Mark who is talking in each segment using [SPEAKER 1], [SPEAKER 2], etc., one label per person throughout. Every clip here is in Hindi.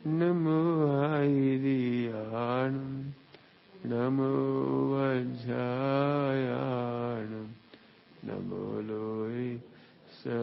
[SPEAKER 1] नमो आयर्याणं नमो वज्रायाणं नमो लोय सबसाहु।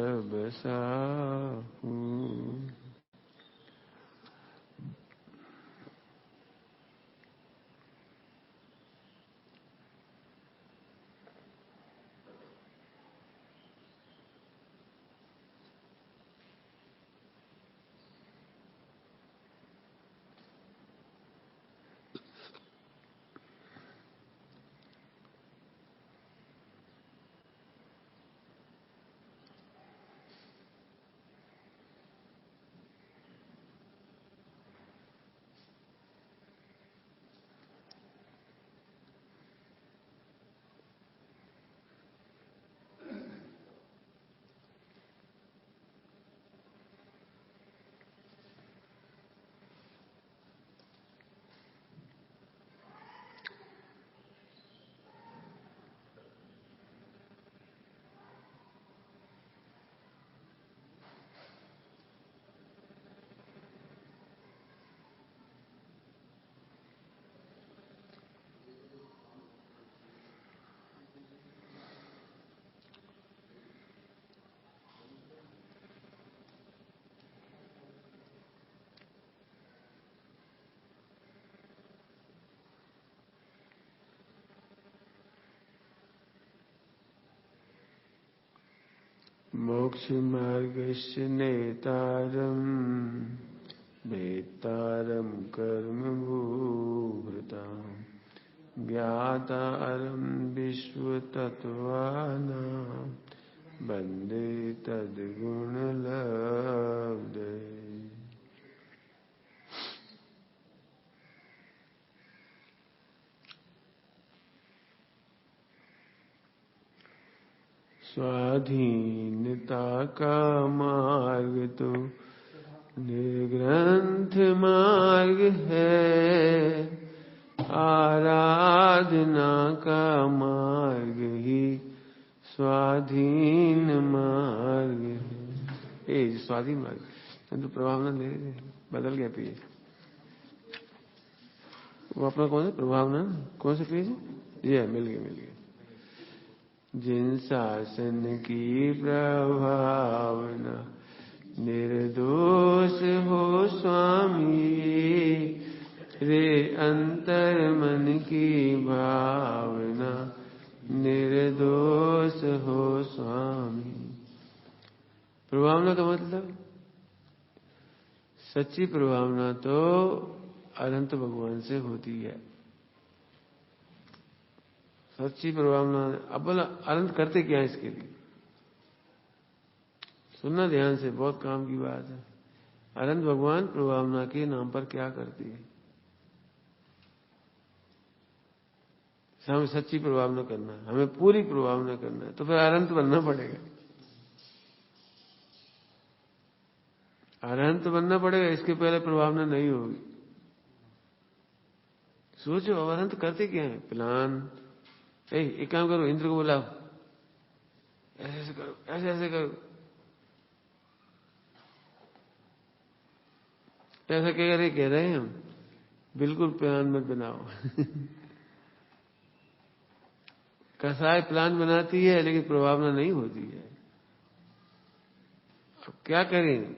[SPEAKER 1] मोक्ष मार्गस्य नेतारं वेत्तारं कर्मभूभृतां ज्ञातारं विश्वतत्त्वानां वन्दे तद्गुणलब्धये। स्वाधीनता का मार्ग तो निर्ग्रंथ मार्ग है, आराधना का मार्ग ही स्वाधीन मार्ग है। स्वाधीन मार्ग तो प्रभाव न ले, बदल गया पेज। वो अपना कौन है प्रभाव ना, कौन सा पेज है ये? मिल गया। जिन शासन की प्रभावना निर्दोष हो स्वामी, रे अंतर मन की भावना निर्दोष हो स्वामी। प्रभावना का मतलब सच्ची प्रभावना तो अनंत भगवान से होती है। सच्ची प्रभावना। अब बोला अनंत करते क्या है इसके लिए? सुनना ध्यान से, बहुत काम की बात है। अनंत भगवान प्रभावना के नाम पर क्या करती है? हमें सच्ची प्रभावना करना है, हमें पूरी प्रभावना करना है, तो फिर अनंत बनना पड़ेगा। अनंत बनना पड़ेगा, इसके पहले प्रभावना नहीं होगी। सोचो अब अनंत करते क्या है? प्लान। एक काम करो, इंद्र को बुलाओ, ऐसे ऐसे करो, ऐसे ऐसे करो। ऐसा कह रहे हैं हम, बिल्कुल प्लान मत बनाओ। कसाय प्लान बनाती है लेकिन प्रभावना नहीं होती है। अब क्या करें?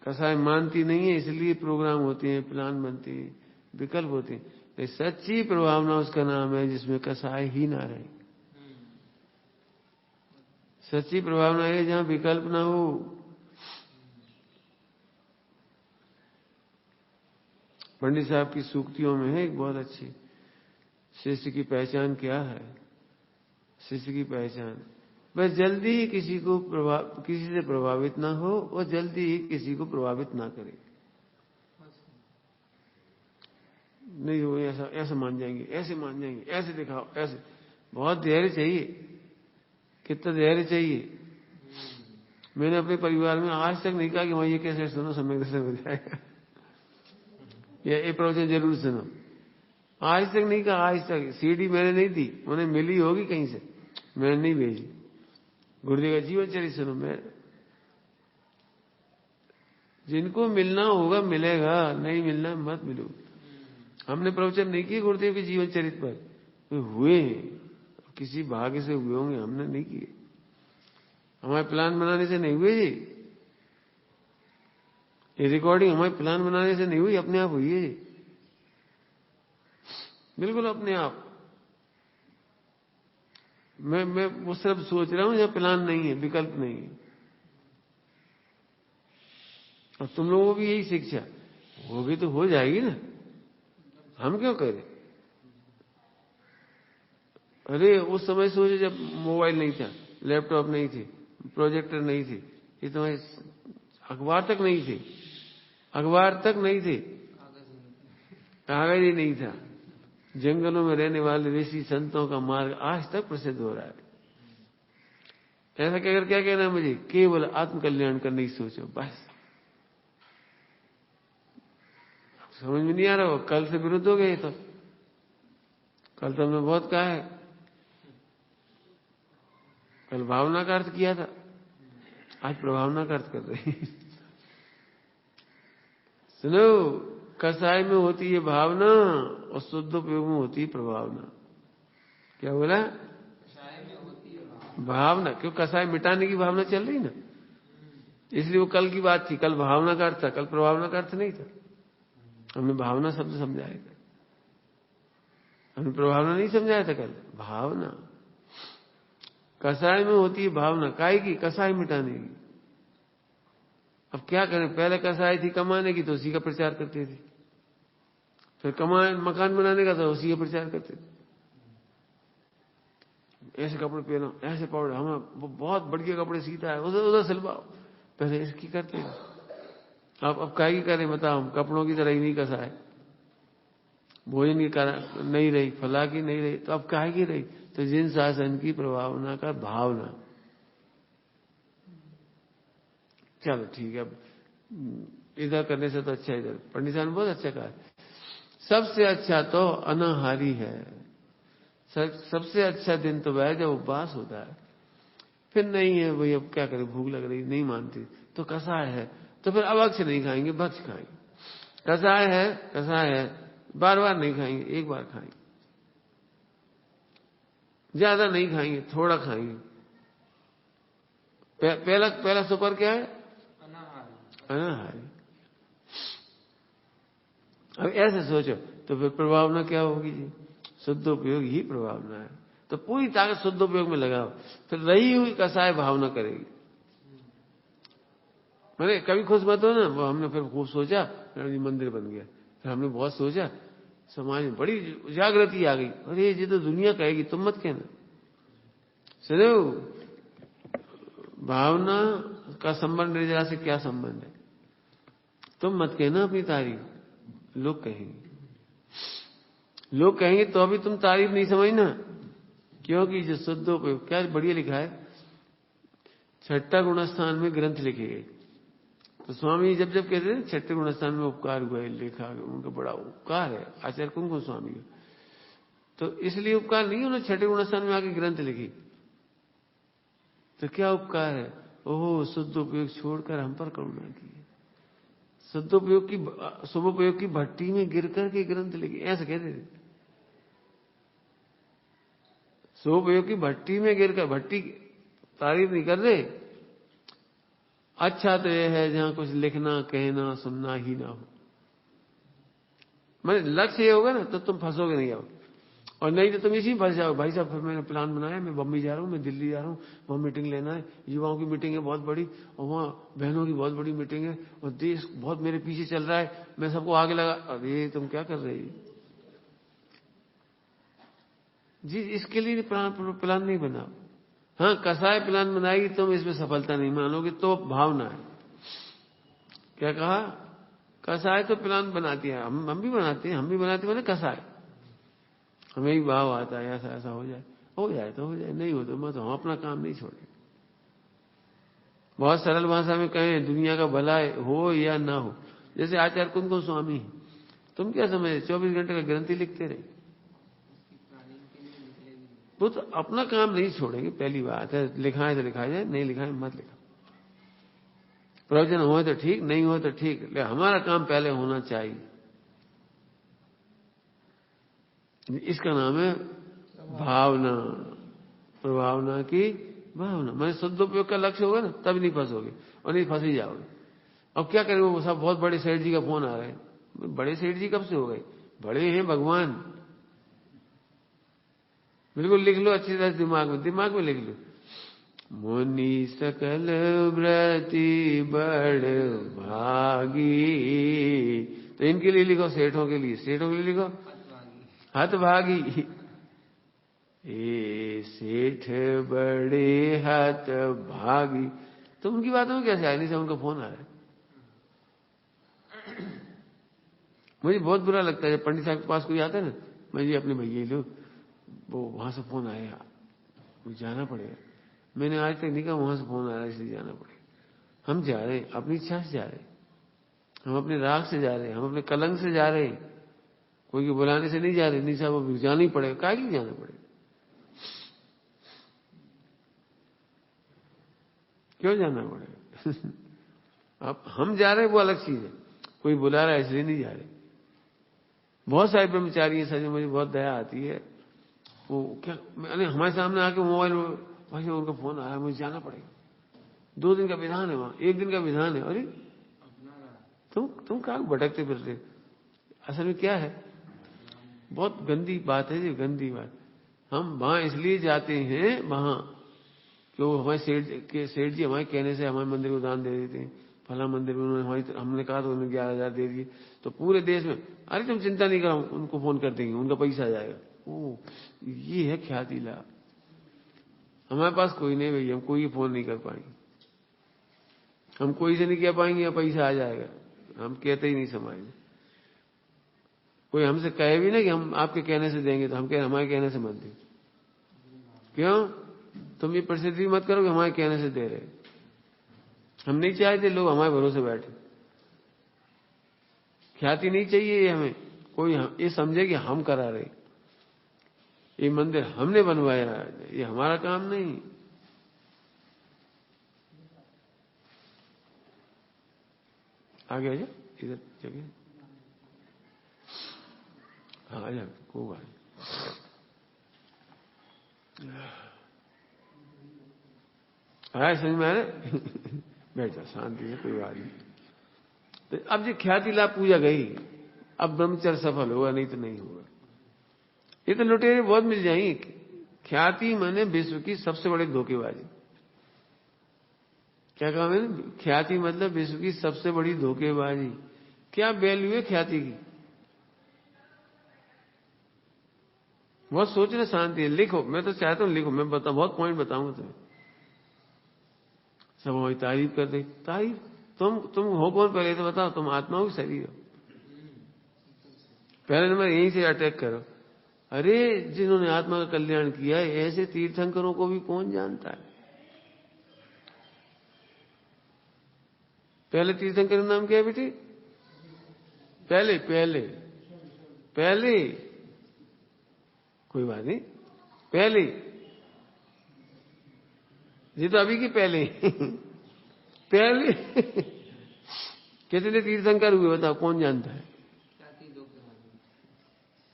[SPEAKER 1] कसाय मानती नहीं है, इसलिए प्रोग्राम होते हैं, प्लान बनते हैं, विकल्प होते हैं। सच्ची प्रभावना उसका नाम है जिसमें कसाय ही ना रहे। सच्ची प्रभावना है जहां विकल्प ना हो। पंडित साहब की सूक्तियों में है एक बहुत अच्छी, शिष्य की पहचान क्या है? शिष्य की पहचान बस जल्दी ही किसी से प्रभावित ना हो और जल्दी ही किसी को प्रभावित ना करे। नहीं वो ऐसा मान जाएंगे, ऐसे मान जाएंगे, ऐसे दिखाओ, ऐसे। बहुत धैर्य चाहिए। कितना धैर्य चाहिए? मैंने अपने परिवार में आज तक नहीं कहा कि वहां ये कैसे सुनो, समय कैसे हो जाएगा, ये प्रवचन जरूर सुनो। आज तक नहीं कहा, आज तक सीडी मैंने नहीं दी, उन्हें मिली होगी कहीं से, मैंने नहीं भेजी। गुरुदेव का जीवन चरित्र सुनो। मैं जिनको मिलना होगा मिलेगा, नहीं मिलना मत मिलो। हमने प्रवचन नहीं किए गुरुदेव के जीवन चरित्र पर, तो हुए किसी भाग्य से हुए होंगे, हमने नहीं किए। हमारे प्लान बनाने से नहीं हुए जी, ये रिकॉर्डिंग हमारे प्लान बनाने से नहीं हुई, अपने आप हुई है जी, बिल्कुल अपने आप। मैं वो सिर्फ सोच रहा हूं जहां प्लान नहीं है, विकल्प नहीं है। और तुम लोगों को भी यही शिक्षा होगी तो हो जाएगी ना, हम क्यों करें। अरे उस समय सोचे जब मोबाइल नहीं था, लैपटॉप नहीं थी, प्रोजेक्टर नहीं थी, ये तो अखबार तक नहीं थी, अखबार तक नहीं थी, कागज ही नहीं था। जंगलों में रहने वाले ऋषि संतों का मार्ग आज तक प्रसिद्ध हो रहा है। ऐसा कहकर क्या कहना है मुझे, केवल आत्मकल्याण करने की सोचो बस। समझ में नहीं आ रहा हो, कल से विरुद्ध हो गए। तो कल तो हमने बहुत कहा है, कल भावना का अर्थ किया था, आज प्रभावना का अर्थ कर रहे हैं। सुनो, कसाय में होती है भावना और शुद्ध उपयोग में होती है प्रभावना। क्या बोला? भावना, क्यों कसाय मिटाने की भावना चल रही ना, इसलिए वो कल की बात थी, कल भावना का अर्थ था, कल प्रभावना का अर्थ नहीं था। हमने भावना शब्द समझाया था, हमने प्रभावना नहीं समझाया था कल। भावना कसाय में होती है भावना, काहे की? कसाय मिटाने की। अब क्या करें, पहले कसाय थी कमाने की तो उसी का प्रचार करते थे, फिर मकान बनाने का तो उसी का प्रचार करते थे। ऐसे कपड़े पहनो, ऐसे पाउडर, हमें बहुत बढ़िया कपड़े सीता है, उधर उधर सिलवाओ, पहले इसकी करते हैं। अब काहे की करें बताओ, हम कपड़ों की तरह ही नहीं कसाए, भोजन की नहीं रही, फला की नहीं रही, तो अब काहे की रही? तो जिन शासन की प्रभावना का भावना। चलो ठीक है, अब इधर करने से तो अच्छा इधर। पंडित साहब ने बहुत अच्छा कहा, सबसे अच्छा तो अनाहारी है। सबसे अच्छा दिन तो वह जब उपवास होता है। फिर नहीं है भाई, अब क्या करें, भूख लग रही, नहीं मानती, तो कसाय है, तो फिर अवक्ष नहीं खाएंगे, भक्ष खाएंगे। कसाय है, बार बार नहीं खाएंगे, एक बार खाएंगे, ज्यादा नहीं खाएंगे, थोड़ा खाएंगे। पहला सुपर क्या है? अनाहारी। अब ऐसे सोचो तो फिर प्रभावना क्या होगी जी? शुद्ध उपयोग ही प्रभावना है। तो पूरी ताकत शुद्ध उपयोग में लगाओ, फिर रही हुई कसाय भावना करेगी। मैंने कभी खुश मत हो ना, वो हमने फिर खूब सोचा, मंदिर बन गया, फिर हमने बहुत सोचा, समाज में बड़ी जागृति आ गई। अरे ये तो दुनिया कहेगी, तुम मत कहना। सुनो, भावना का संबंध निर्जरा से क्या संबंध है? तुम मत कहना अपनी तारीफ, लोग कहेंगे। लोग कहेंगे तो अभी तुम तारीफ नहीं समझना, क्योंकि जो शुद्ध उपयोग, क्या बढ़िया लिखा है, छठा गुणस्थान में ग्रंथ लिखे गए। तो स्वामी जब जब कहते हैं छठे गुणस्थान में उपकार हुआ है, लिखा, उनका बड़ा उपकार है आचार्य कुमकुम स्वामी का। तो इसलिए उपकार नहीं, उन्होंने छठे गुणस्थान में आके ग्रंथ लिखी। तो क्या उपकार है? ओह, शुद्ध उपयोग छोड़कर हम पर करुणा की, शुद्ध उपयोग की, शुभ उपयोग की भट्टी में गिर करके ग्रंथ लिखे, ऐसे कहते थे। शुभ उपयोग की भट्टी में गिरकर, भट्टी तारीफ नहीं कर रहे। अच्छा तो यह है जहां कुछ लिखना, कहना, सुनना ही ना हो। मैंने लक्ष्य ये होगा ना तो तुम फंसोगे नहीं। आओ, और नहीं तो तुम इसी में फंस जाओ। भाई साहब फिर मैंने प्लान बनाया, मैं बम्बई जा रहा हूँ, मैं दिल्ली जा रहा हूँ, वहां मीटिंग लेना है, युवाओं की मीटिंग है बहुत बड़ी, और वहां बहनों की बहुत बड़ी मीटिंग है, और देश बहुत मेरे पीछे चल रहा है, मैं सबको आगे लगा। अरे तुम क्या कर रहे जी? इसके लिए प्लान नहीं बना। हाँ, कसाय प्लान बनाएगी, तुम इसमें सफलता नहीं मानोगे, तो भावना है। क्या कहा? कसाय तो प्लान बनाती है, हम भी बनाते हैं, हम भी बनाते हैं, मैंने कसाय हमें भी भाव आता है, ऐसा ऐसा हो जाए तो हो जाए, नहीं हो तो मत, हम अपना काम नहीं छोड़े। बहुत सरल भाषा में कहें, दुनिया का भला हो या ना हो, जैसे आचार्य कुमकुम स्वामी, तुम क्या समझे 24 घंटे का ग्रंथि लिखते रहे, वो तो अपना काम नहीं छोड़ेंगे। पहली बात है, लिखाए तो लिखा जाए, नहीं लिखाए मत लिखा। प्रवचन हो तो ठीक, नहीं हो तो ठीक, लेकिन हमारा काम पहले होना चाहिए। इसका नाम है भावना, प्रभावना की भावना। मैंने सदुपयोग का लक्ष्य होगा ना, तब नहीं फंसोगे, और नहीं फंस ही जाओगे। अब क्या करें, वो सब बहुत बड़े सेठ जी का फोन आ रहा है। बड़े सेठ जी कब से हो गए? बड़े हैं भगवान। बिल्कुल लिख लो अच्छी तरह दिमाग में लिख लो। मुनि सकल व्रति बड़ भागी। तो इनके लिए लिखो, सेठों के लिए लिखो हतभागी। ए सेठ बड़े हतभागी। तो उनकी बातों में कैसे आया? नहीं से उनका फोन आ रहा है। मुझे बहुत बुरा लगता है जब पंडित साहब के पास कोई आता है ना, मैं जी अपने भैया लो, वो वहां से फोन आया, मुझे जाना पड़ेगा। मैंने आज तक नहीं कहा वहां से फोन आया इसलिए जाना पड़ेगा। हम जा रहे हैं, अपनी इच्छा से जा रहे हैं, हम अपने राग से जा रहे हैं, हम अपने कलंक से जा रहे हैं, कोई के बुलाने से नहीं जा रहे। नहीं साहब अब जाना ही पड़ेगा। काहे के जाना पड़ेगा? क्यों जाना पड़ेगा? अब हम जा रहे हैं वो अलग चीज है, कोई बुला रहा है इसलिए नहीं जा रहे। बहुत सारे ब्रह्मचारी हैं सच, मुझे बहुत दया आती है। वो क्या, मैंने हमारे सामने आके मोबाइल, भाई उनका फोन आया, मुझे जाना पड़ेगा। 2 दिन का विधान है वहां, 1 दिन का विधान है। अरे तुम कहाँ भटकते फिरते? असल में क्या है, बहुत गंदी बात है ये, गंदी बात। हम वहां इसलिए जाते हैं वहां, कि वो हमारे सेठ जी हमारे कहने से हमारे मंदिर को दान दे देते हैं। फला मंदिर में उन्होंने हमने कहा तो उन्होंने 11,000 दे दिए। तो पूरे देश में, अरे तुम चिंता नहीं करो, उनको फोन कर देंगे, उनका पैसा आ जाएगा। ओ, ये है ख्याति लाभ। हमारे पास कोई नहीं भैया, हम कोई फोन नहीं कर पाएंगे, हम कोई से नहीं कह पाएंगे या पैसा आ जाएगा, हम कहते ही नहीं समाज में। कोई हमसे कहे भी ना कि हम आपके कहने से देंगे, तो हम कह हमारे कहने से मत दे। क्यों? तुम ये प्रसिद्धि मत करो कि हमारे कहने से दे रहे। हम नहीं चाहते लोग हमारे भरोसे बैठे। ख्याति नहीं चाहिए हमें, कोई ये समझे कि हम करा रहे, ये मंदिर हमने बनवाया, ये हमारा काम नहीं। आगे आ जा, इधर जगह, हाँ आ जा, कोई बात आया समझ में आ रहा? बैठ जा, शांति है, कोई बात नहीं। तो अब जो ख्याति लाभ पूजा गई, अब ब्रह्मचर्य सफल होगा, नहीं तो नहीं होगा। ये तो लुटेरे बहुत मिल जाएंगे। ख्याति माने विश्व की सबसे बड़ी धोखेबाजी। क्या कहा मैंने? ख्याति मतलब विश्व की सबसे बड़ी धोखेबाजी। क्या वैल्यू है ख्याति की? बहुत सोचना, शांति है, लिखो। मैं तो चाहता हूं लिखो, मैं बहुत पॉइंट बताऊंगा तुम्हें। सब हमारी तारीफ कर दे। तारीफ? तुम हो कौन पहले तो बताओ? तुम आत्मा हो शरीर हो? पहले नंबर यहीं से अटैक करो। अरे जिन्होंने आत्मा का कल्याण किया है, ऐसे तीर्थंकरों को भी कौन जानता है? पहले तीर्थंकर का नाम क्या है बेटी? पहले पहले पहले कोई बात नहीं, पहले ये तो अभी की पहले पहले कितने तीर्थंकर हुए बताओ, कौन जानता है?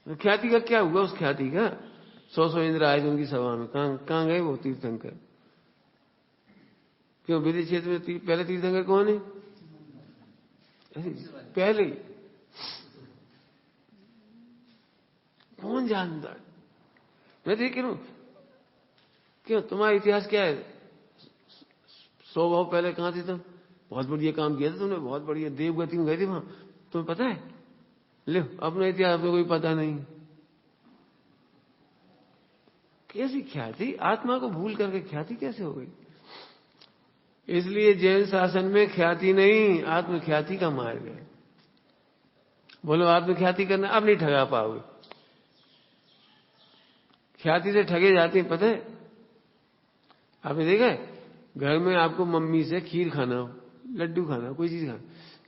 [SPEAKER 1] ख्याति का क्या हुआ? उस ख्याति का 100 इंद्र आए उनकी सभा में, कहां गए वो तीर्थंकर? क्यों विदेश क्षेत्र में पहले तीर्थंकर कौन है? पहले कौन जानता है? मैं देख रहा हूं, क्यों तुम्हारा इतिहास क्या है? 100 भाव पहले कहां थे तुम? बहुत बढ़िया काम किया था तुमने, बहुत बढ़िया देवगति में गए थे वहां, तुम्हें पता है? ले अपना इतिहास में कोई पता नहीं। कैसी ख्याति? आत्मा को भूल करके ख्याति कैसे हो गई? इसलिए जैन शासन में ख्याति नहीं, आत्मख्याति का मार्ग है। बोलो आत्मख्याति करना, अब नहीं ठगा पाओगे। ख्याति से ठगे जाते हैं, पता है? आपने देखा है? घर में आपको मम्मी से खीर खाना हो, लड्डू खाना हो, कोई चीज खाना,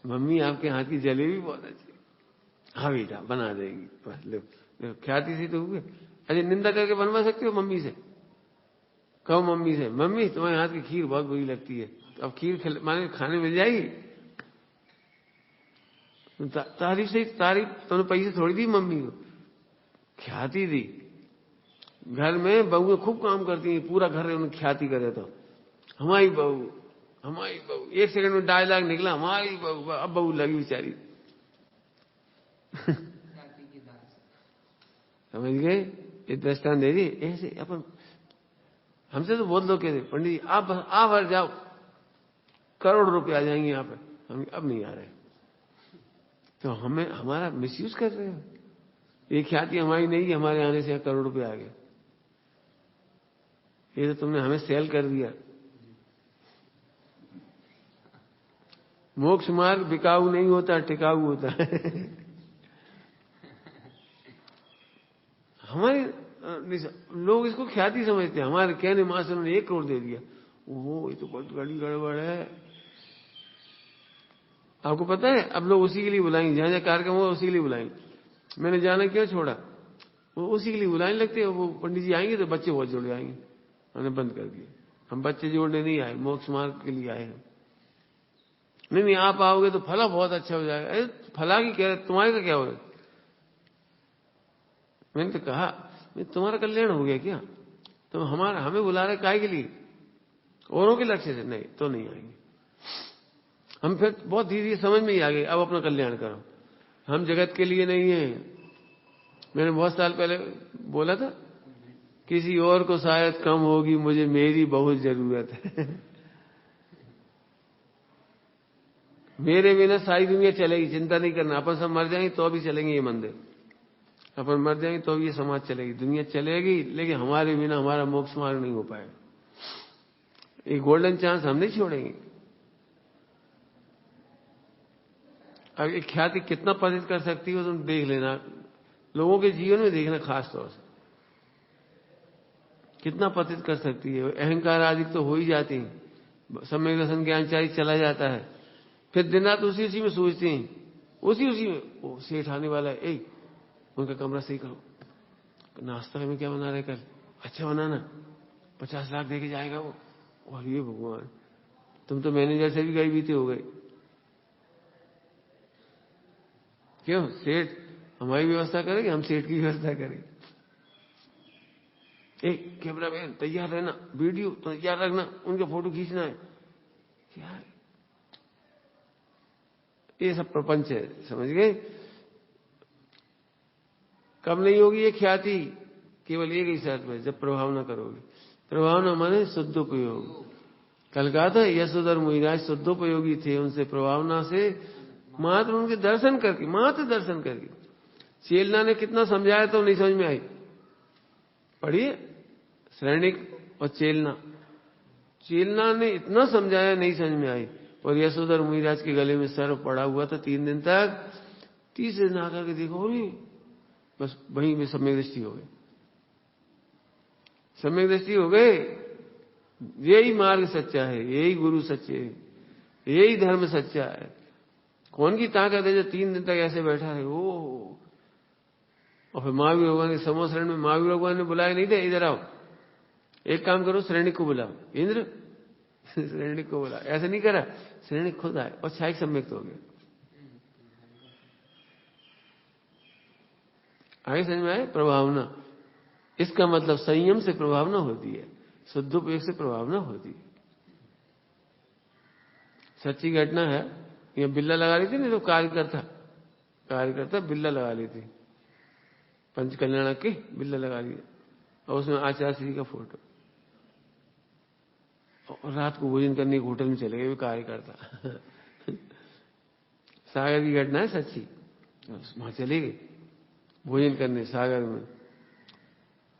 [SPEAKER 1] मम्मी आपके हाथ की जलेबी बहुत अच्छी, हाँ बेटा बना देगी, बस लो। ख्याति से तो हुए। अरे निंदा करके बनवा सकते हो मम्मी से? कहो मम्मी से, मम्मी तुम्हारे हाथ की खीर बहुत बुरी लगती है, अब खीर माने खाने मिल जाएगी। तारीफ से तारीफ तुमने पैसे थोड़ी दी मम्मी को, ख्याति दी। घर में बहू खूब काम करती हैं, पूरा घर उन्हें ख्याति करे तो हमारी बहू हमारी बहू, 1 सेकंड में डायलॉग निकला हमारी बहू। अब बहू लगी बेचारी। समझ गए? ये दृष्टांत दे दी। ऐसे अपन हमसे तो बहुत लोग कहते पंडित जी आप भर जाओ, करोड़ रुपए आ जाएंगे यहाँ पे। हम अब नहीं आ रहे, तो हमें हमारा मिसयूज कर रहे हो। ये ख्याति हमारी नहीं कि हमारे आने से करोड़ रुपए आ गए। ये तो तुमने हमें सेल कर दिया। मोक्ष मार्ग बिकाऊ नहीं होता, टिकाऊ होता है। हमारे लोग इसको ख्याति समझते हैं। हमारे कहने मां से उन्होंने 1 करोड़ दे दिया, ओहो ये तो बहुत बड़ी गड़बड़ है। आपको पता है अब लोग उसी के लिए बुलाएंगे, जहां जहां कार्यक्रम होगा उसी के लिए बुलाएंगे। मैंने जाना क्यों छोड़ा, वो उसी के लिए बुलाने लगते हैं। वो पंडित जी आएंगे तो बच्चे बहुत जुड़ जाएंगे। मैंने बंद कर दिया। हम बच्चे जोड़ने नहीं आए, मोक्ष मार्ग के लिए आए हैं। नहीं आप आओगे तो फला बहुत अच्छा हो जाएगा। अरे फला की कह रहे, तुम्हारे का क्या होगा? मैंने तो कहा तुम्हारा कल्याण हो गया क्या? तो हमें बुला रहे काहे के लिए? औरों के लक्ष्य से नहीं तो नहीं आएंगे। हम फिर बहुत धीरे समझ में ही आ गए, अब अपना कल्याण करो। हम जगत के लिए नहीं है। मैंने बहुत साल पहले बोला था, किसी और को शायद कम होगी, मुझे मेरी बहुत जरूरत है। मेरे बिना सारी दुनिया चलेगी, चिंता नहीं करना। अपन सब मर जाएंगे तो भी चलेंगे ये मंदिर, अपन मर जाएंगे तो भी ये समाज चलेगी, दुनिया चलेगी, लेकिन हमारे बिना हमारा मोक्ष मार्ग नहीं हो पाएगा। ये गोल्डन चांस हम नहीं छोड़ेंगे। अब एक ख्याति कितना पतित कर सकती हो तुम देख लेना, लोगों के जीवन में देखना, खास तौर से कितना पतित कर सकती है। अहंकार आदि तो हो ही जाती है, सम्यक दर्शन ज्ञानचारी चला जाता है, फिर दिन रात उसी में सोचते हैं, उसी में वो सेठ आने वाला है, उनका कमरा सही करो, नाश्ता में क्या बना रहे कल, अच्छा बनाना, 50 लाख देके जाएगा वो। और ये भगवान, तुम तो मैनेजर से भी गई बीते हो गए। क्यों? सेठ हमारी व्यवस्था करेंगे, हम सेठ की व्यवस्था करें। कैमरा मैन तैयार रहना, वीडियो तैयार रखना, उनका फोटो खींचना है। क्या ये सब प्रपंच है, समझ गए? कब नहीं होगी ये ख्याति? केवल एक ही शर्त में, जब प्रभाव न करोगे। प्रभाव न माने शुद्धोपयोग। कल कहा था यशोधर मुनिराज शुद्धोपयोगी थे, उनसे प्रभावना से मात्र उनके दर्शन करके, मात्र दर्शन करके। चेलना ने कितना समझाया तो नहीं समझ में आई। पढ़िए श्रेणिक और चेलना, चेलना ने इतना समझाया नहीं समझ में आई। और यशोधर मुनिराज के गले में सर्प पड़ा हुआ था 3 दिन तक। 30 दिन आकर के देखो, बस वहीं में सम्यक दृष्टि हो गई, सम्यक दृष्टि हो गए। यही मार्ग सच्चा है, यही गुरु सच्चे है, यही धर्म सच्चा है। कौन की ताकत है जो 3 दिन तक ऐसे बैठा है? ओ और फिर महावीर भगवान के समूह शरण में महावीर भगवान ने बुलाया नहीं थे, इधर आओ, एक काम करो, श्रेणिक को बुलाओ। इंद्र श्रेणिक को बुला, ऐसे नहीं करा, श्रेणिक खुद आए और छायक सम्यक्त हो गए। आगे समझ में आए? प्रभावना, इसका मतलब संयम से प्रभावना होती है, शुद्धोपयोग से प्रभावना होती है। सच्ची घटना है, ये बिल्ला लगा ली थी नहीं तो कार्यकर्ता बिल्ला लगा ली थी, पंच कल्याण की बिल्ला लगा ली, और उसमें आचार्य श्री का फोटो। और रात को भोजन करने के होटल में चले गए कार्यकर्ता। सागर की घटना है सच्ची, वहां चले गए भोजन करने, सागर में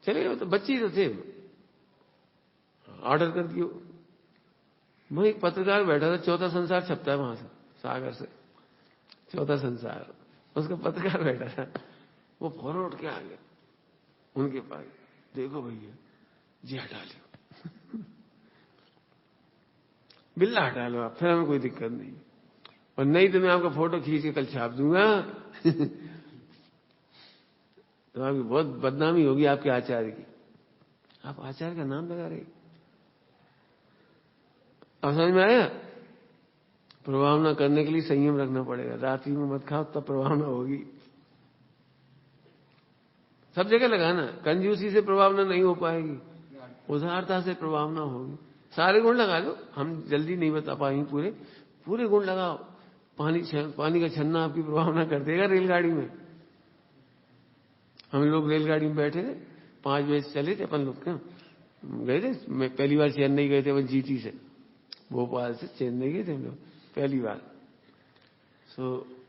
[SPEAKER 1] चले गए। तो बच्चे तो थे, ऑर्डर कर दियो। वहीं एक पत्रकार बैठा था, चौथा संसार छपता है वहां से, सागर से चौथा संसार, उसका पत्रकार बैठा था। वो फौरन उठ के आ गया उनके पास, देखो भैया जी हटा लो, बिल्ला हटा लो आप, फिर हमें कोई दिक्कत नहीं, और नहीं तो मैं आपका फोटो खींच के कल छाप दूंगा। तो आपकी बहुत बदनामी होगी आपके आचार्य की, आप आचार्य का नाम लगा रहे। अब समझ में आया? प्रभावना करने के लिए संयम रखना पड़ेगा। रात्रि में मत खाओ, तब प्रभावना होगी। सब जगह लगाना। कंजूसी से प्रभावना नहीं हो पाएगी, उदारता से प्रभावना होगी। सारे गुण लगा लो, हम जल्दी नहीं बता पाएंगे पूरे। पूरे गुण लगाओ। पानी का छन्ना आपकी प्रभावना कर देगा रेलगाड़ी में। हम लोग रेलगाड़ी में बैठे थे, 5 बजे चले थे अपन लोग। क्या गए थे? मैं पहली बार चेन्नई गए थे, वो जीटी से, भोपाल से चेन्नई गए थे हम लोग पहली बार।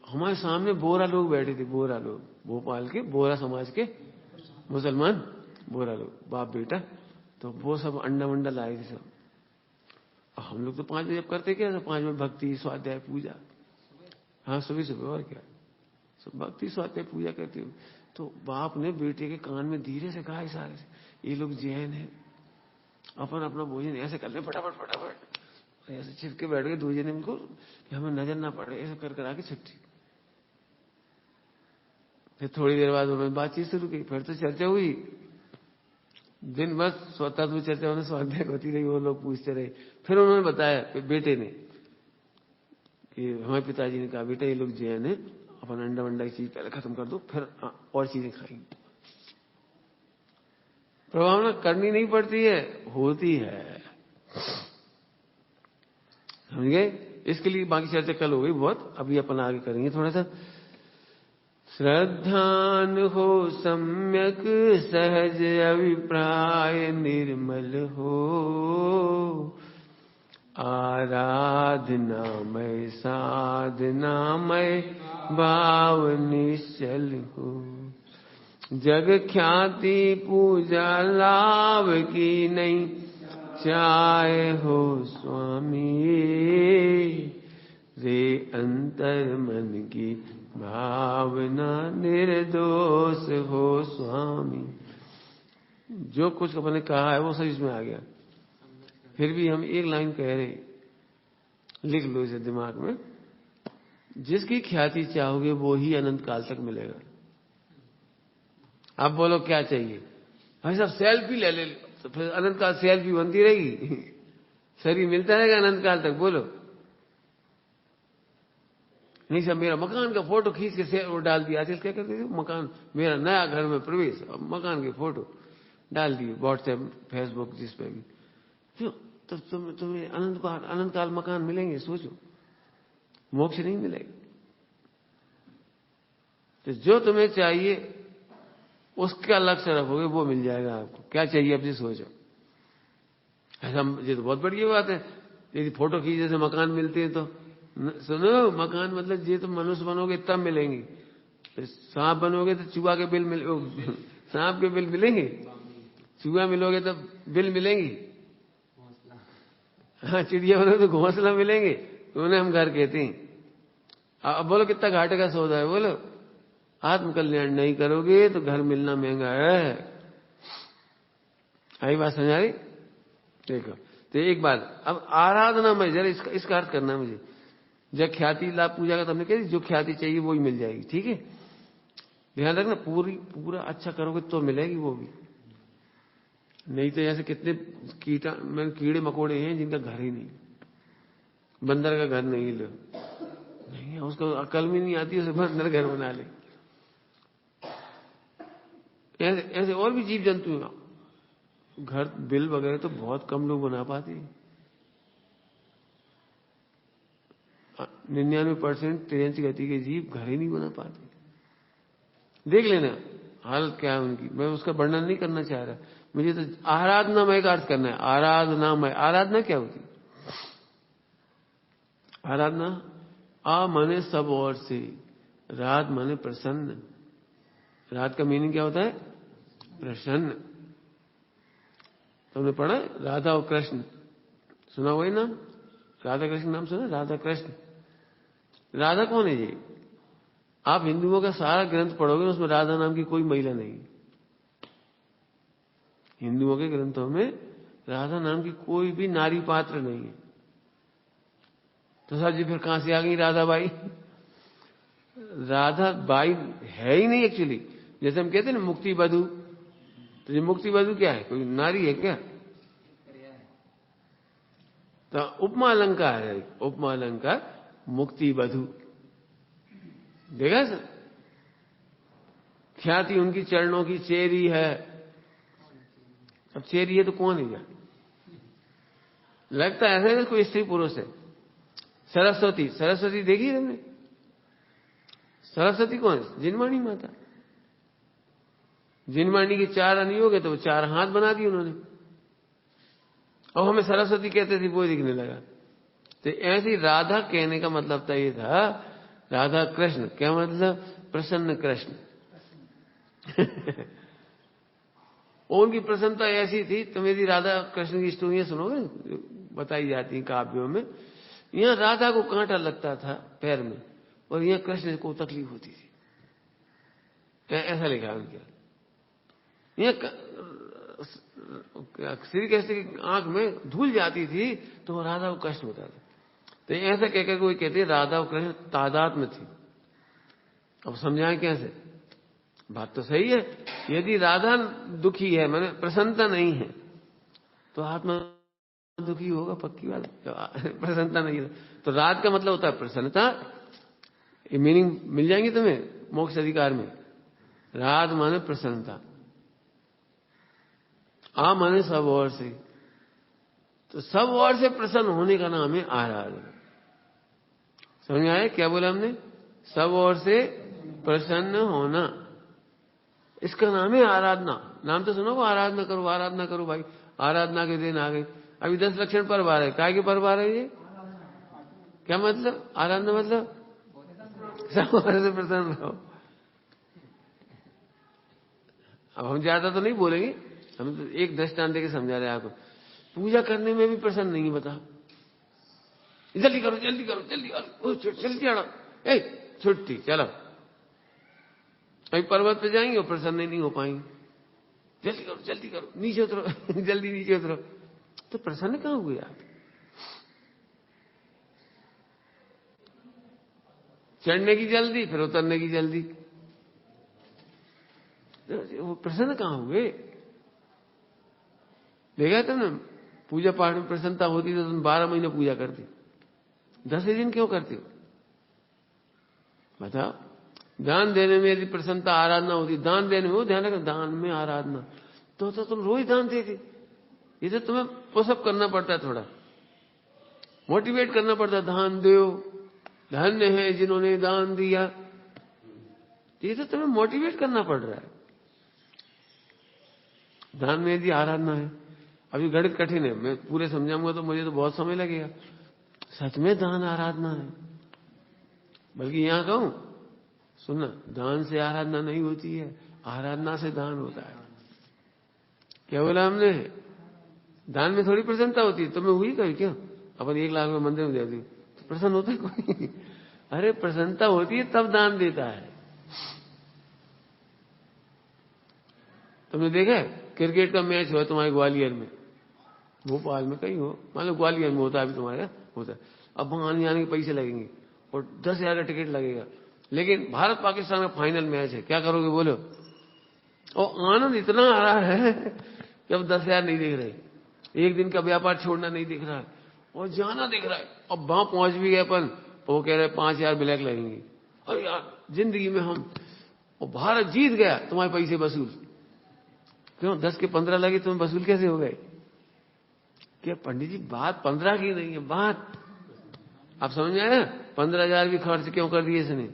[SPEAKER 1] हमारे सामने बोरा लोग बैठे थे, बोरा लोग, भोपाल के बोरा समाज के मुसलमान बोरा लोग, बाप बेटा। तो वो सब अंडा वंडा लाए थे सब। हम लोग तो 5 बजे अब करते क्या, 5 बजे भक्ति स्वाध्याय पूजा। हाँ, सुबह सुबह, और क्या, सब भक्ति स्वाध्याय पूजा करते हो। तो बाप ने बेटे के कान में धीरे से कहा इशारे से, ये लोग जैन है, अपन अपना भोजन ऐसे कर ले फटाफट फटाफट। ऐसे छिपके बैठ गए 2 जने इनको कि हमें नजर ना पड़े, ऐसे कर कर आके छुट्टी। फिर थोड़ी देर बाद उन्होंने बातचीत शुरू की, फिर तो चर्चा हुई दिन भर। स्वतंत्र चर्चा होने स्वाध्याय होती रही, वो लोग पूछते रहे। फिर उन्होंने बताया बेटे ने कि हमारे पिताजी ने कहा, बेटा ये लोग जैन है, अपन अंडा वंडा की चीज पहले खत्म कर दो, फिर और चीजें खाएंगे। प्रभावना करनी नहीं पड़ती है, होती है। समझ गए? इसके लिए बाकी चर्चा कल हो गई बहुत, अभी अपन आगे करेंगे थोड़ा सा। श्रद्धान हो सम्यक सहज अभिप्राय निर्मल हो, आराधनामय साधनामय भाव निश्चल हो, जग ख्याति पूजा लाभ की नहीं चाहे हो स्वामी, रे अंतर मन की भावना निर्दोष हो स्वामी। जो कुछ अपने कहा है वो सब इसमें आ गया। फिर भी हम एक लाइन कह रहे, लिख लो इसे दिमाग में, जिसकी ख्याति चाहोगे वो ही अनंत काल तक मिलेगा। आप बोलो क्या चाहिए? भाई साहब सेल्फी ले ले, तो फिर अनंत काल सेल्फी बनती रहेगी, शरीर मिलता रहेगा अनंत काल तक। बोलो नहीं साहब मेरा मकान का फोटो खींच के वो डाल दिया। आजकल क्या करते थे, मकान, मेरा नया घर में प्रवेश, मकान के फोटो डाल दिए व्हाट्सएप फेसबुक जिस पे भी। क्यों? तो तुम्हें अनंत काल मकान मिलेंगे? सोचो, मोक्ष नहीं मिलेगा। तो जो तुम्हें चाहिए उसका लक्ष्य रखोगे वो मिल जाएगा आपको। क्या चाहिए अब से सोचो। ऐसा ये तो बहुत बढ़िया बात है, यदि फोटो खींचे से मकान मिलते हैं तो सुनो, मकान मतलब ये तो मनुष्य बनोगे तब मिलेंगे। सांप बनोगे तो चूहा के बिल सांप के बिल मिलेंगे, चूहा मिलोगे तो बिल मिलेंगी। हाँ, चिड़िया बनोगे तो घोंसला मिलेंगे, उन्हें हम घर कहते हैं। अब बोलो कितना घाटे का सौदा है? बोलो आत्मकल्याण नहीं करोगे तो घर मिलना महंगा है। आई बात समझ आ रही? देखो तो एक बात, अब आराधना में जरा इसका अर्थ करना मुझे। जब ख्याति लाभ पूजा का तुमने कह, जो ख्याति चाहिए वो ही मिल जाएगी। ठीक है, ध्यान रखना, पूरा अच्छा करोगे तो मिलेगी वो भी। नहीं तो ऐसे कितने कीड़े मकोड़े हैं जिनका घर ही नहीं, बंदर का घर नहीं लो, नहीं उसको अकल भी नहीं आती, उसे बंदर घर बना ले। ऐसे और भी जीव जंतु हैं, घर बिल वगैरह तो बहुत कम लोग बना पाते हैं। 99% तेज गति के जीव घर ही नहीं बना पाते। देख लेना हालत क्या है उनकी। मैं उसका वर्णन नहीं करना चाह रहा, मुझे तो आराधनामय का अर्थ करना है। आराधनामय, आराधना क्या होती? आराधना आ माने सब ओर से, राध माने प्रसन्न। राध का मीनिंग क्या होता है? प्रसन्न। तुमने पढ़ा राधा और कृष्ण, सुना वही नाम? राधा कृष्ण नाम सुना? राधा कृष्ण। राधा कौन है ये? आप हिंदुओं का सारा ग्रंथ पढ़ोगे उसमें राधा नाम की कोई महिला नहीं। हिंदुओं के ग्रंथों में राधा नाम की कोई भी नारी पात्र नहीं है। तो साहब जी फिर कहां से आ गई राधा बाई? राधा बाई है ही नहीं एक्चुअली। जैसे हम कहते हैं ना मुक्ति बधू, तो ये मुक्ति बधू क्या है? कोई नारी है क्या? तो उपमा अलंकार है, उपमा अलंकार मुक्ति बधु। देखा सर, ख्याति उनकी चरणों की चेरी है। अब चेरी है तो कौन है यार, लगता है ऐसा कोई स्त्री पुरुष है। सरस्वती, सरस्वती देखी है तुमने? सरस्वती कौन है? जिनवाणी माता। जिनवाणी के 4 अनी हो गए तो 4 हाथ बना दिए उन्होंने, और हमें सरस्वती कहते थे, वो दिखने लगा। तो ऐसी राधा कहने का मतलब तो ये था, राधा कृष्ण क्या मतलब? प्रसन्न कृष्ण। उनकी प्रसन्नता ऐसी थी। तो मेरी राधा कृष्ण की स्टोरियां सुनोगे, बताई जाती हैं काव्यों में। यहां राधा को कांटा लगता था पैर में, और यहां कृष्ण को तकलीफ होती थी, ऐसा लिखा है उनके। यहां श्री कृष्ण की आंख में धूल जाती थी तो राधा को कष्ट होता था। तो ऐसा कहकर कोई कहते राधा और कृष्ण तादाद में थी। अब समझाएं कैसे? बात तो सही है, यदि राधा दुखी है, मैंने प्रसन्नता नहीं है, तो आत्मा दुखी होगा पक्की वाला। प्रसन्नता नहीं है तो रात का मतलब होता है प्रसन्नता। ये मीनिंग मिल जाएंगे तुम्हें मोक्ष अधिकार में। रात माने प्रसन्नता, आ माने सब ओर से। तो सब ओर से प्रसन्न होने का नाम है आराधना। समझ आए क्या बोला हमने? सब ओर से प्रसन्न होना, इसका नाम है आराधना। नाम तो सुनो, आराधना करो, आराधना करो भाई। आराधना के दिन आ गए। अभी 10 लक्षण पर्व आ रहे। काय के पर्व आ रहे हैं ये? क्या मतलब आराधना? मतलब सब ओर से प्रसन्न रहो। अब हम ज्यादा तो नहीं बोलेंगे, हम तो एक दृष्टांत देके समझा रहे हैं आपको। पूजा करने में भी प्रसन्न नहीं है, बता। जल्दी करो, जल्दी करो, जल्दी करो, जल्दी आना, छुट्टी, चलो। अभी पर्वत पे जाएंगे और प्रसन्न नहीं हो पाएंगे। जल्दी करो, जल्दी करो, नीचे उतरो, जल्दी नीचे उतरो। तो प्रसन्न कहां हुए आप? चढ़ने की जल्दी, फिर उतरने की जल्दी, वो प्रसन्न कहां हुए? देखा तुमने? पूजा पाठ में प्रसन्नता होती तो तुम 12 महीने पूजा करते, 10 दिन क्यों करते हो? बताओ। दान देने में यदि प्रसन्नता आराधना होती, दान देने में, वो ध्यान रखना, दान में आराधना, तो तुम रोज दान देते। ये तो तुम्हें पुशअप करना पड़ता है, थोड़ा मोटिवेट करना पड़ता है। दान दो, धन्य है जिन्होंने दान दिया। ये तो तुम्हें मोटिवेट करना पड़ रहा है। दान में यदि आराधना है, अभी गणित कठिन है, मैं पूरे समझाऊंगा तो मुझे तो बहुत समय लगेगा। सच में दान आराधना है। बल्कि यहां कहूं, सुनना, दान से आराधना नहीं होती है, आराधना से दान होता है। क्या बोला हमने? दान में थोड़ी प्रसन्नता होती है। तुम्हें हुई कभी? क्यों? अपन 1 लाख में मंदिर में दे दी तो प्रसन्न होता है कोई? अरे प्रसन्नता होती है तब दान देता है। तुमने देखा है क्रिकेट का मैच हुआ तुम्हारे ग्वालियर में, भोपाल में, कहीं हो, मान लो ग्वालियर में होता है अभी तुम्हारे होता है। अब वहां आने जाने के पैसे लगेंगे और 10,000 का टिकट लगेगा। लेकिन भारत पाकिस्तान का फाइनल मैच है, क्या करोगे बोलो? और आनंद इतना आ रहा है कि अब 10,000 नहीं दिख रहे, एक दिन का व्यापार छोड़ना नहीं दिख रहा है, और जाना दिख रहा है। अब वहां पहुंच भी गए अपन, तो वो कह रहे 5,000 ब्लैक लगेंगे। अरे यार, जिंदगी में हम, और भारत जीत गया, तुम्हारे पैसे वसूल। क्यों? 10 के 15 लगे, तुम्हें वसूल कैसे हो गए? क्या पंडित जी, बात 15 की नहीं है, बात आप समझ में आया? 15,000 भी खर्च क्यों कर दिए इसने?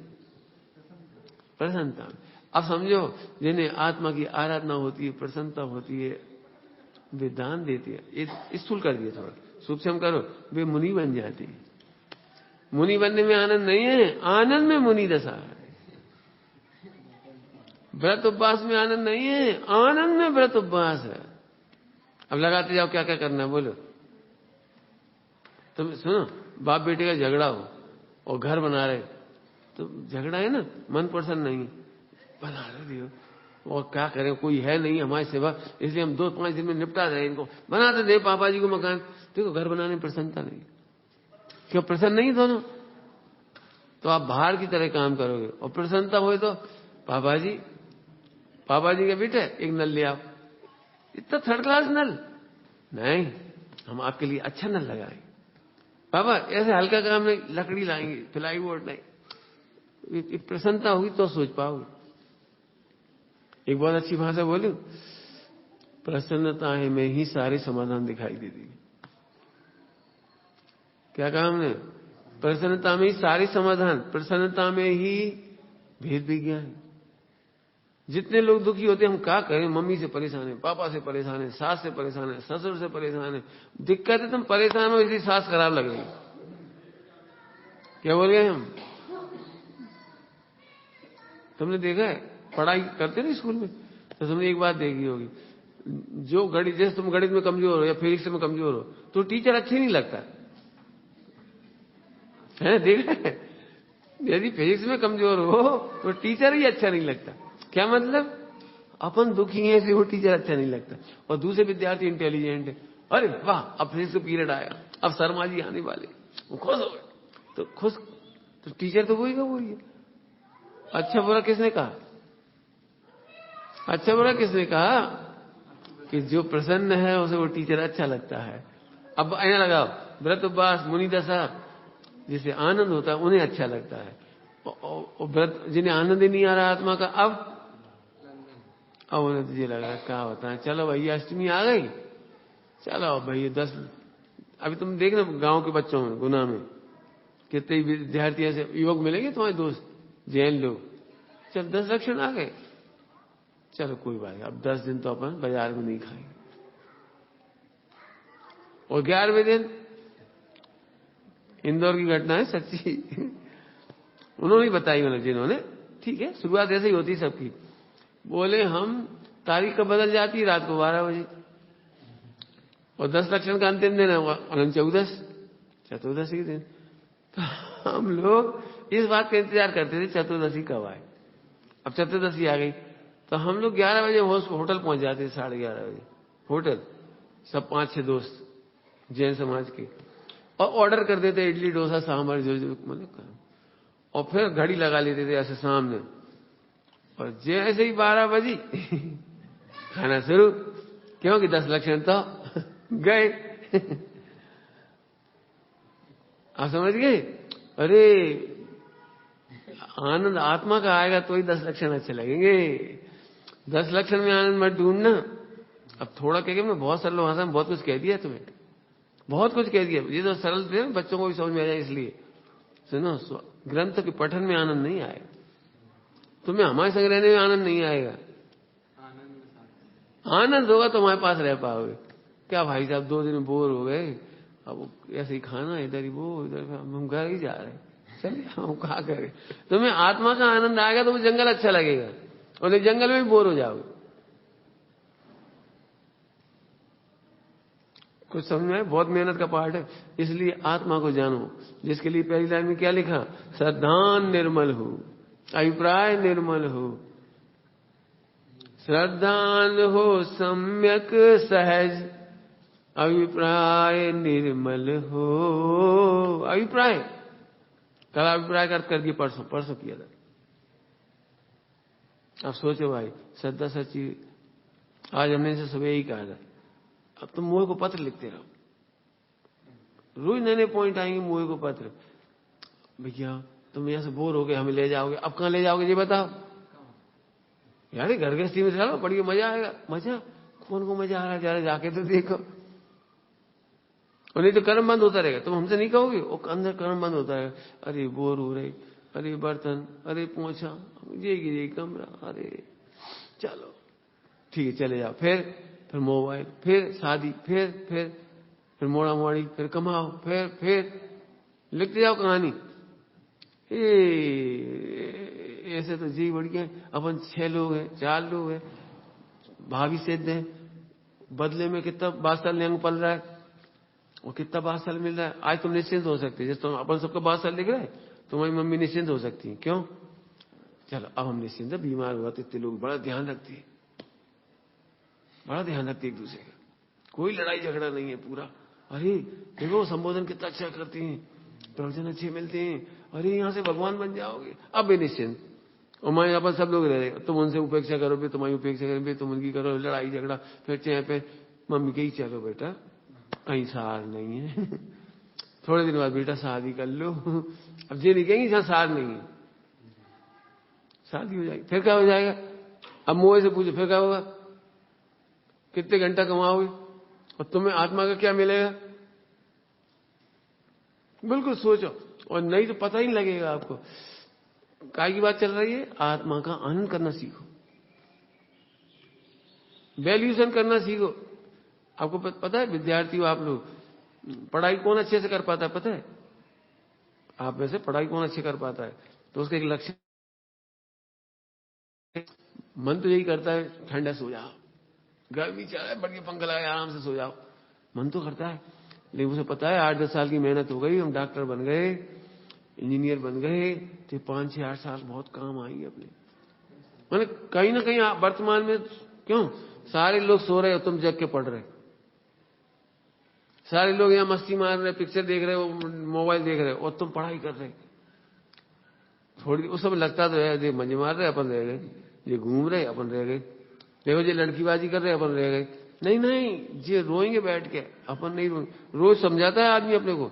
[SPEAKER 1] प्रसन्नता। अब समझो, जिन्हें आत्मा की आराधना होती है, प्रसन्नता होती है, वे दान देते हैं। ये स्थूल कर दिया, थोड़ा सूक्ष्म करो, वे मुनि बन जाते हैं। मुनि बनने में आनंद नहीं है, आनंद में मुनि दशा है। व्रत उपवास में आनंद नहीं है, आनंद में व्रत उपवास है। अब लगाते जाओ, क्या क्या करना है बोलो। तुम सुनो, बाप बेटे का झगड़ा हो और घर बना रहे, तो झगड़ा है ना, मन प्रसन्न नहीं, बना रहे हो, और क्या करें, कोई है नहीं हमारी सेवा, इसलिए हम 2-5 दिन में निपटा रहे इनको, बनाते दे पापा जी को मकान। देखो, घर बनाने में प्रसन्नता नहीं, क्यों प्रसन्न नहीं दोनों? तो आप बाहर की तरह काम करोगे, और प्रसन्नता हो तो पापा जी के बेटे एक नल ले आओ। इतना थर्ड क्लास नल नहीं, हम आपके लिए अच्छा नल लगाए, पापा ऐसे हल्का काम नहीं, लकड़ी लाएंगे, प्लाईवुड नहीं, प्रसन्नता होगी तो सोच पाओगे। एक बहुत अच्छी भाषा बोलूं, प्रसन्नता में ही सारे समाधान दिखाई देती है। क्या कहा हमने? प्रसन्नता में ही सारे समाधान, प्रसन्नता में ही भेद विज्ञान। जितने लोग दुखी होते हैं, हम क्या करें, मम्मी से परेशान है, पापा से परेशान है, सास से परेशान है, ससुर से परेशान है। दिक्कत है तुम परेशान हो, इसलिए सास खराब लग रही। क्या बोल गए हम? तुमने देखा है, पढ़ाई करते ना स्कूल में, तो तुमने एक बात देखी होगी, जो गणित, जैसे तुम गणित में कमजोर हो या फिजिक्स में कमजोर हो, तो टीचर अच्छे नहीं लगता है। देखा है, यदि फिजिक्स में कमजोर हो तो टीचर ही अच्छा नहीं लगता। क्या मतलब? अपन दुखी हैं इसलिए वो टीचर अच्छा नहीं लगता। और दूसरे विद्यार्थी इंटेलिजेंट है, अरे वाह अब फिजिक्स का पीरियड आया, अब शर्मा जी आने वाले, वो खुश हो गए, तो खुश, तो टीचर तो वही का वही है। अच्छा बुरा किसने कहा? अच्छा बुरा किसने कहा? कि जो प्रसन्न है उसे वो टीचर अच्छा लगता है। अब ऐसा लगाओ, व्रत उपवास मुनि दशा जिसे आनंद होता है उन्हें अच्छा लगता है, और व्रत जिन्हें आनंद ही नहीं आ रहा आत्मा का, अब उन्हें तुझे लग रहा है क्या होता है, चलो भैया अष्टमी आ गई, चलो भैया 10, अभी तुम देखना गांव के बच्चों में, गुना में कितने विद्यार्थी ऐसे युवक मिलेंगे तुम्हारे दोस्त जैन लोग, चल 10 लक्षण आ गए, चलो कोई बात नहीं, अब 10 दिन तो अपन बाजार में नहीं खाएंगे। और 11वें दिन, इंदौर की घटना है सच्ची, उन्होंने बताई, मतलब जिन्होंने, ठीक है शुरुआत ऐसे ही होती सबकी। बोले हम, तारीख कब बदल जाती है? रात को 12 बजे, और 10 लक्षण का अंतिम दिन है अनंत चतुर्दशी के दिन। तो हम लोग इस बात का इंतजार करते थे चतुर्दशी कब आए। अब चतुर्दशी आ गई तो हम लोग 11 बजे होटल पहुंच जाते थे, 11:30 बजे होटल, सब 5-6 दोस्त जैन समाज के, और ऑर्डर कर देते इडली डोसा सांभर जो मतलब, और फिर घड़ी लगा लेते थे ऐसे सामने, और जैसे ही 12 बजी खाना शुरू, क्योंकि 10 लक्षण तो गए। आप समझ गए? अरे आनंद आत्मा का आएगा तो ही 10 लक्षण अच्छे लगेंगे। 10 लक्षण में आनंद मत ढूंढना। अब थोड़ा कह के मैं बहुत सरल भाषा में बहुत कुछ कह दिया तुम्हें, बहुत कुछ कह दिया, ये तो सरल थे बच्चों को भी समझ में आ जाए इसलिए। सुनो, ग्रंथ के पठन में आनंद नहीं आएगा, तुम्हें हमारे संग रहने में आनंद नहीं आएगा। आनंद होगा तो हमारे पास रह पाओगे। क्या भाई साहब 2 दिन बोर हो गए, अब ऐसे ही खाना, इधर ही वो, इधर हम घर ही जा रहे हैं, चलिए हम कहा करें। तुम्हें आत्मा का आनंद आएगा तो जंगल अच्छा लगेगा, और नहीं जंगल में भी बोर हो जाओगे। कुछ समझ में? बहुत मेहनत का पार्ट है, इसलिए आत्मा को जानो, जिसके लिए पहली लाइन में क्या लिखा? श्रद्धान निर्मल हो, अभिप्राय निर्मल हो, श्रद्धान हो सम्यक सहज, अभिप्राय निर्मल हो। अभिप्राय, कल अभिप्राय का कर दिया, परसों किया था। अब सोचो भाई, श्रद्धा सच्ची, आज हमने इसे सुबह ही कहा था, अब तुम मोह को पत्र लिखते रहो, रोज नए नए पॉइंट आएंगे मोह को पत्र। भैया तुम यहां से बोर हो गए, हमें ले जाओगे, अब कहां ले जाओगे ये बताओ यार? घर गृहस्थी में चलो, बढ़िया मजा आएगा। मजा कौन को मजा आ रहा है, जरा जाके तो देखो। और नहीं तो कर्म बंद होता रहेगा, तुम हमसे नहीं कहोगे, वो अंदर कर्म बंद होता रहेगा। अरे बोर हो रहे, अरे बर्तन, अरे पोछा, ये कमरा, अरे चलो ठीक है चले जाओ। फिर मोबाइल, फिर शादी, फिर मोड़ा मोड़ी, फिर कमाओ, फिर लिखते जाओ कहानी। ऐसे तो जी बढ़िया, अपन 6 लोग हैं, 4 लोग हैं, भाभी सिद्ध है, बदले में कितना बादशाह अंग पल रहा है, और कितना बादशाह मिल रहा है। आज तुम निश्चिंत हो सकते, जैसे तुम अपन सबका बादशाह दिख रहा है, तुम्हारी मम्मी निश्चिंत हो सकती है। क्यों? चलो अब हम निश्चिंत है, बीमार हुआ तो इतने लोग बड़ा ध्यान रखते हैं, बड़ा ध्यान रखते एक दूसरे का, कोई लड़ाई झगड़ा नहीं है पूरा। अरे देखो संबोधन कितना अच्छा करते हैं, प्रवचन अच्छे मिलते हैं, अरे यहां से भगवान बन जाओगे। अब भी निश्चिंत, और मैं यहाँ पर सब लोग रह रहे, तुम उनसे उपेक्षा करो, फिर तुम्हारी उपेक्षा करें, तुम उनकी करो, लड़ाई झगड़ा, फिर चाहे पे मम्मी के ही चलो बेटा कहीं सार नहीं है। थोड़े दिन बाद बेटा शादी कर लो। अब ये नहीं कहेंगे जहां सार नहीं है, शादी हो जाएगी। फिर क्या हो जाएगा? अब मोह से पूछो फिर क्या होगा? कितने घंटा कमाओगे और तुम्हें आत्मा का क्या मिलेगा? बिल्कुल सोचो, और नहीं तो पता ही नहीं लगेगा आपको। काय की बात चल रही है? आत्मा का आनंद करना सीखो, वैल्यूएशन करना सीखो। आपको पता है विद्यार्थी हो आप लोग, पढ़ाई कौन अच्छे से कर पाता है पता है? आप में से पढ़ाई कौन अच्छे कर पाता है? तो उसका एक लक्ष्य, मन तो यही करता है ठंडा सो जाओ, गर्मी चल रहा है बढ़िया पंखा लगाया आराम से सो जाओ, मन तो करता है। लेकिन उसे पता है 8-10 साल की मेहनत हो गई, हम डॉक्टर बन गए, इंजीनियर बन गए, तो 5-6-8 साल बहुत काम आएंगे अपने। मैंने कहीं ना कहीं वर्तमान में क्यों सारे लोग सो रहे हो, तुम जग के पढ़ रहे, सारे लोग यहाँ मस्ती मार रहे, पिक्चर देख रहे हो, मोबाइल देख रहे हो, और तुम पढ़ाई कर रहे। थोड़ी उस समय लगता तो है ये मजे मार रहे अपन रह गए, ये घूम रहे अपन रह गए, देखो ये लड़कीबाजी कर रहे अपन रह गए। नहीं नहीं, ये रोएंगे बैठ के, अपन नहीं रोएंगे। रोज समझाता है आदमी अपने को,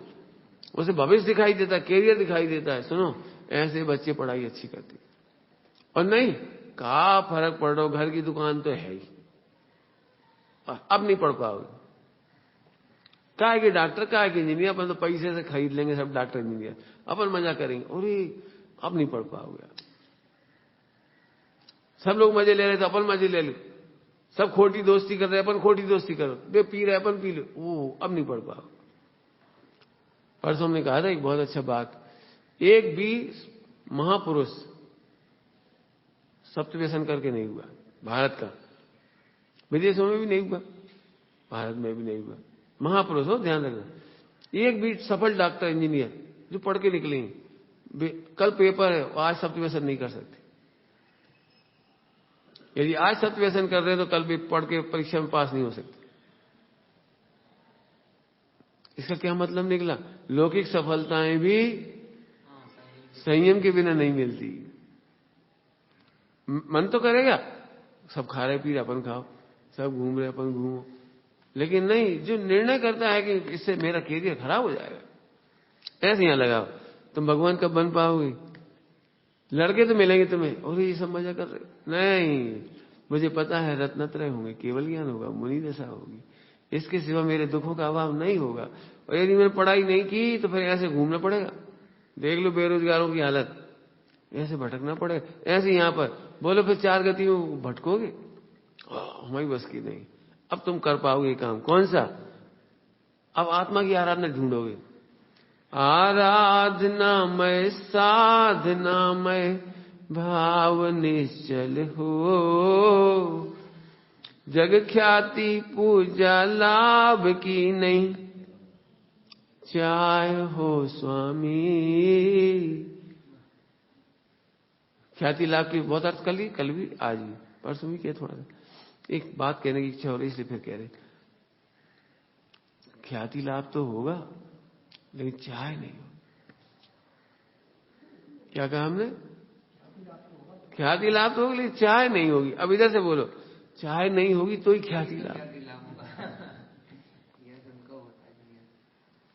[SPEAKER 1] उसे भविष्य दिखाई देता है, कैरियर दिखाई देता है। सुनो, ऐसे बच्चे पढ़ाई अच्छी करते, और नहीं कहा फर्क पड़ रहा, घर की दुकान तो है ही, अब नहीं पढ़ पाओगे। क्या है कि डॉक्टर, क्या है कि इंजीनियर, अपन तो पैसे से खरीद लेंगे सब डॉक्टर इंजीनियर, अपन मजा करेंगे। अरे अब नहीं पढ़ पाओगे। सब लोग मजे ले रहे थे, अपन मजे ले लो। सब खोटी दोस्ती कर रहे, अपन खोटी दोस्ती करो। वे पी रहे, अपन पी लो, वो अब नहीं पढ़ पाओ। परसों हमने कहा था एक बहुत अच्छा बात, एक भी महापुरुष सप्तव्यसन करके नहीं हुआ भारत का, विदेशों में भी नहीं हुआ, भारत में भी नहीं हुआ। महापुरुष हो, ध्यान रखना। एक भी सफल डॉक्टर इंजीनियर जो पढ़ के निकलेंगे, कल पेपर है आज सप्तव्यसन नहीं कर सकते। यदि आज सत्व्यसन कर रहे हैं तो कल भी पढ़ के परीक्षा में पास नहीं हो सकते। इसका क्या मतलब निकला? लौकिक सफलताएं भी संयम के बिना नहीं मिलती। मन तो करेगा सब खा रहे पी रहे अपन खाओ, सब घूम रहे अपन घूमो, लेकिन नहीं, जो निर्णय करता है कि इससे मेरा कैरियर खराब हो जाएगा, ऐसे यहां लगाओ। तुम भगवान कब बन पाओगे? लड़के तो मिलेंगे तुम्हें, और ये सब मजा कर रहे नहीं, मुझे पता है रत्नत्रय होंगे, केवल ज्ञान होगा, मुनि दशा होगी, इसके सिवा मेरे दुखों का अभाव नहीं होगा। और यदि मैंने पढ़ाई नहीं की तो फिर ऐसे घूमना पड़ेगा। देख लो बेरोजगारों की हालत, ऐसे भटकना पड़ेगा। ऐसे यहां पर बोलो फिर 4 गति में भटकोगे, हमारी बस की नहीं। अब तुम कर पाओगे काम कौन सा? अब आत्मा की आराधना ढूंढोगे। आराधनामय साधनामय भाव निश्चल हो, जग ख्याति पूजा लाभ की नहीं, चाहे हो स्वामी। ख्याति लाभ की बहुत अर्थ कल भी आज भी परसों भी किया। थोड़ा सा एक बात कहने की इच्छा हो रही, इसलिए फिर कह रहे, ख्याति लाभ तो होगा लेकिन चाह नहीं हो। क्या कहा हमने? ख्याति लाभ तो होगी लेकिन चाह नहीं होगी। अब इधर से बोलो, चाह नहीं होगी तो ही ख्याति लाभ।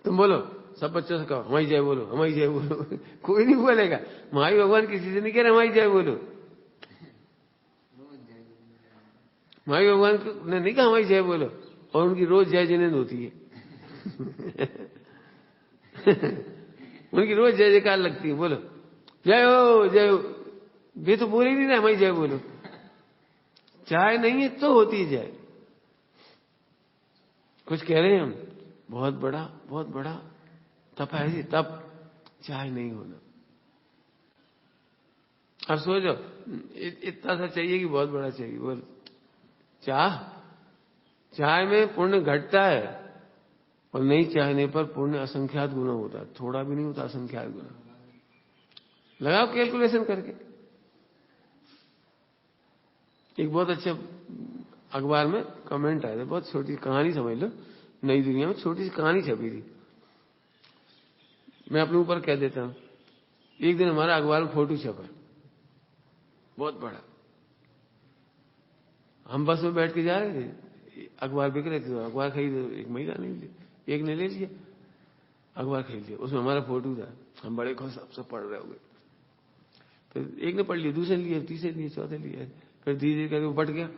[SPEAKER 1] तुम बोलो, सब बच्चों से कहो हमारी जय बोलो, हमारी जय बोलो। कोई नहीं बोलेगा। हमारी भगवान किसी से नहीं कह रहे हमारी जय बोलो। हमारी भगवान ने नहीं कहा हमारी जय बोलो, और उनकी रोज जय जिनेंद होती है। उनकी रोज जय जयकार लगती है। बोलो जय हो जय हो, वे तो बोल ही नहीं रहे हमारी जय बोलो। चाहे नहीं है तो होती जय। कुछ कह रहे हैं हम, बहुत बड़ा तप है जी, तप चाहे नहीं होना। अब सोचो इतना सा चाहिए कि बहुत बड़ा चाहिए। बोल, चाह में पुण्य घटता है, और नहीं चाहने पर पुण्य असंख्यात गुना होता है। थोड़ा भी नहीं होता, असंख्यात गुना। लगाओ कैलकुलेशन करके। एक बहुत अच्छा अखबार में कमेंट आया था, बहुत छोटी कहानी समझ लो, नई दुनिया में छोटी सी कहानी छपी थी। मैं अपने ऊपर कह देता हूं। एक दिन हमारा अखबार में फोटो छपा, बहुत बड़ा। हम बस में बैठ के जा रहे थे, अखबार बिक रहे थे, तो अखबार खरीद एक महिला ने लिया, एक ने ले लिया। अखबार खरीद लिया, उसमें हमारा फोटो था। हम बड़े खुश, सब पढ़ रहे हो गए। फिर एक ने पढ़ लिया, दूसरे ने लिया, तीसरे लिए, चौथे लिए, फिर धीरे धीरे करके वो बट गया,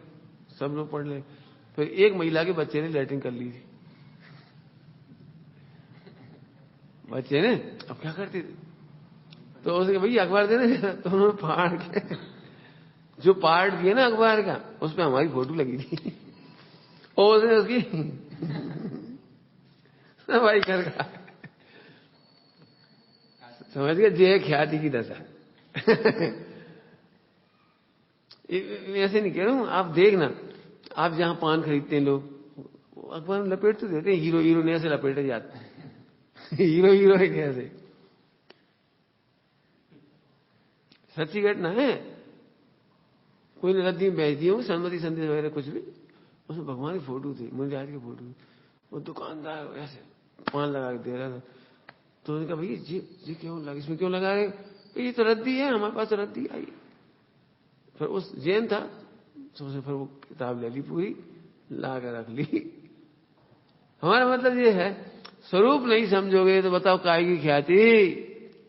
[SPEAKER 1] सब लोग पढ़ ले। फिर एक महिला के बच्चे ने लैट्रिन कर ली थी, बच्चे ने। अब क्या करते थे, तो उसने भैया अखबार देना, तो उन्होंने फाड़ के जो पार्ट दिया ना अखबार का, उस पर हमारी फोटो लगी थी और उसने उसकी सफाई कर रहा। समझ गया, जे ख्याति की दशा। ऐसे नहीं कह रहा हूं, आप देखना, आप जहां पान खरीदते हैं लोग अखबार में लपेट तो देते हैं, हीरो हीरो ने ऐसे लपेटे जाते हैं। हीरो हीरो है कैसे, सच्ची घटना है। कोई ने रद्दी में बेच दी हो सन्मति संदेश वगैरह कुछ भी, उसमें भगवान की फोटो थी, मुंजाज की फोटो। वो दुकानदार ऐसे पान लगा के दे रहा था, तो उन्होंने कहा भैया जी क्यों लगा, इसमें क्यों लगा रहे, ये तो रद्दी है, हमारे पास रद्दी आई। फिर उस जैन था, तो उसने फिर वो किताब ले ली पूरी, ला कर रख ली। हमारा मतलब ये है, स्वरूप नहीं समझोगे तो बताओ काय की ख्याति।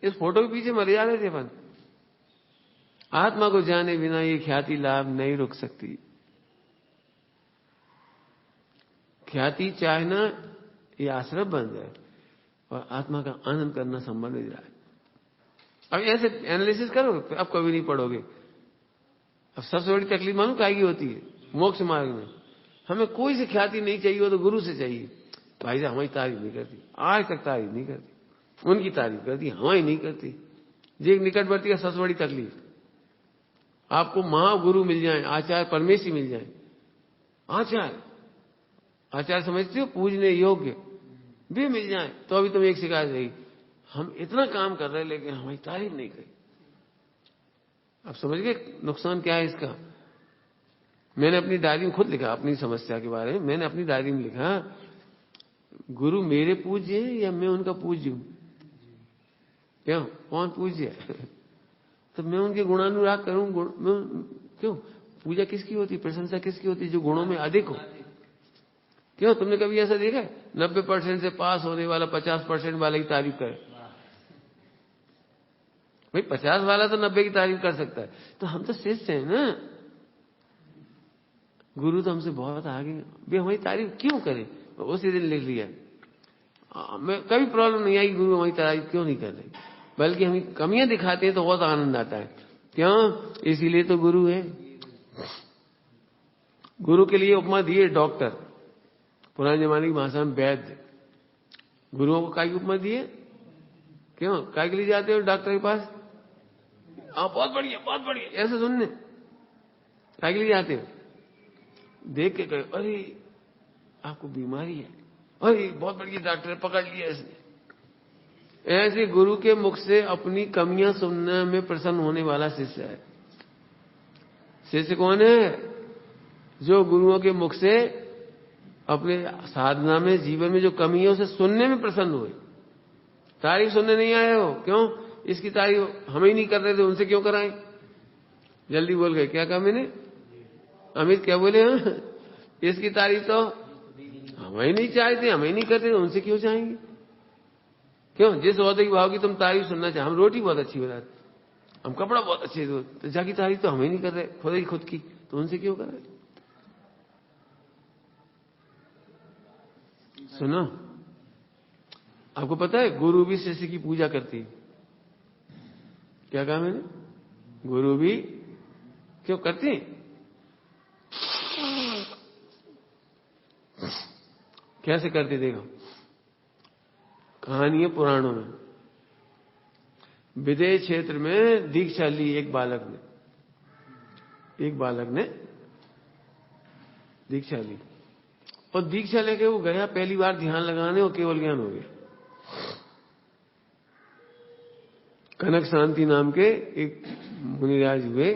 [SPEAKER 1] इस फोटो के पीछे मर जा रहे थे अपन। आत्मा को जाने बिना ये ख्याति लाभ नहीं रुक सकती। ख्याति चाहना ये आश्रय बन जाए और आत्मा का आनंद करना संभव नहीं रहा है। अब ऐसे एनालिसिस करोगे अब कभी नहीं पढ़ोगे। अब सबसे बड़ी तकलीफ मालूम काहे की होती है, मोक्ष मार्ग में हमें कोई से ख्याति नहीं चाहिए, हो तो गुरु से चाहिए। भाई साहब हमारी तारीफ नहीं करती, आज तक तारीफ नहीं करती, उनकी तारीफ करती, हमारी नहीं करती। ये निकटवर्ती का सबसे बड़ी तकलीफ। आपको महागुरु मिल जाए, आचार्य परमेशी मिल जाए, आचार्य समझते हो पूजने योग्य भी मिल जाए, तो अभी तुम एक शिकायत रही, हम इतना काम कर रहे हैं लेकिन हमारी तारीफ नहीं करी। अब समझ गए नुकसान क्या है इसका। मैंने अपनी डायरी में खुद लिखा, अपनी समस्या के बारे में मैंने अपनी डायरी में लिखा, गुरु मेरे पूज्य है या मैं उनका पूज्य हूं, क्यों कौन पूज्य है। तो मैं उनके गुणानुराग करूं, क्यों पूजा किसकी होती, प्रशंसा किसकी होती, जो गुणों में अधिक हो। क्यों तुमने कभी ऐसा देखा है 90% से पास होने वाला 50% वाले की तारीफ करे। भाई 50 वाला तो 90 की तारीफ कर सकता है, तो हम तो शिष्य हैं ना, गुरु तो हमसे बहुत आगे, भी हमारी तारीफ क्यों करे। उसी दिन लिख लिया, मैं कभी प्रॉब्लम नहीं आई गुरु हमारी तारीफ क्यों नहीं कर रहे, बल्कि हम कमियां दिखाते हैं तो बहुत आनंद आता है। क्यों, इसीलिए तो गुरु है। गुरु के लिए उपमा दिए डॉक्टर, पुराने जमाने की भाषा में वैद्य। गुरुओं को काय की उपमा दिए, क्यों काय के लिए जाते हो डॉक्टर के पास, बहुत बढ़िया ऐसे सुनने, काय के लिए जाते हो, देख के कहे अरे आपको बीमारी है, अरे बहुत बढ़िया डॉक्टर पकड़ लिया इसने। ऐसे गुरु के मुख से अपनी कमियां सुनने में प्रसन्न होने वाला शिष्य है। शिष्य कौन है, जो गुरुओं के मुख से अपने साधना में जीवन में जो कमी है उसे सुनने में प्रसन्न हुए। तारीफ सुनने नहीं आए हो, क्यों, इसकी तारीफ हम ही नहीं कर रहे थे, उनसे क्यों कराएं। जल्दी बोल गए, क्या कहा मैंने, अमित क्या बोले, हाँ इसकी तारीफ तो हम ही नहीं चाहते, हम ही नहीं करते, उनसे क्यों चाहेंगे। क्यों, जिस औहदे की भाव की तुम तारीफ सुनना चाहे, हम रोटी बहुत अच्छी बनाते, हम कपड़ा बहुत अच्छे दो, तो जाकी तारीफ तो हम ही नहीं कर रहे खुद की, तो उनसे क्यों कर रहे। सुनो, आपको पता है गुरु भी शिष्य की पूजा करती है। क्या कहा मैंने, गुरु भी क्यों करती, कैसे करती देखो, कहानी है पुराणों में। विदेश क्षेत्र में दीक्षा ली एक बालक ने दीक्षा ली, और दीक्षा लेके वो गया पहली बार ध्यान लगाने, और केवल ज्ञान हो गया। कनक शांति नाम के एक मुनिराज हुए,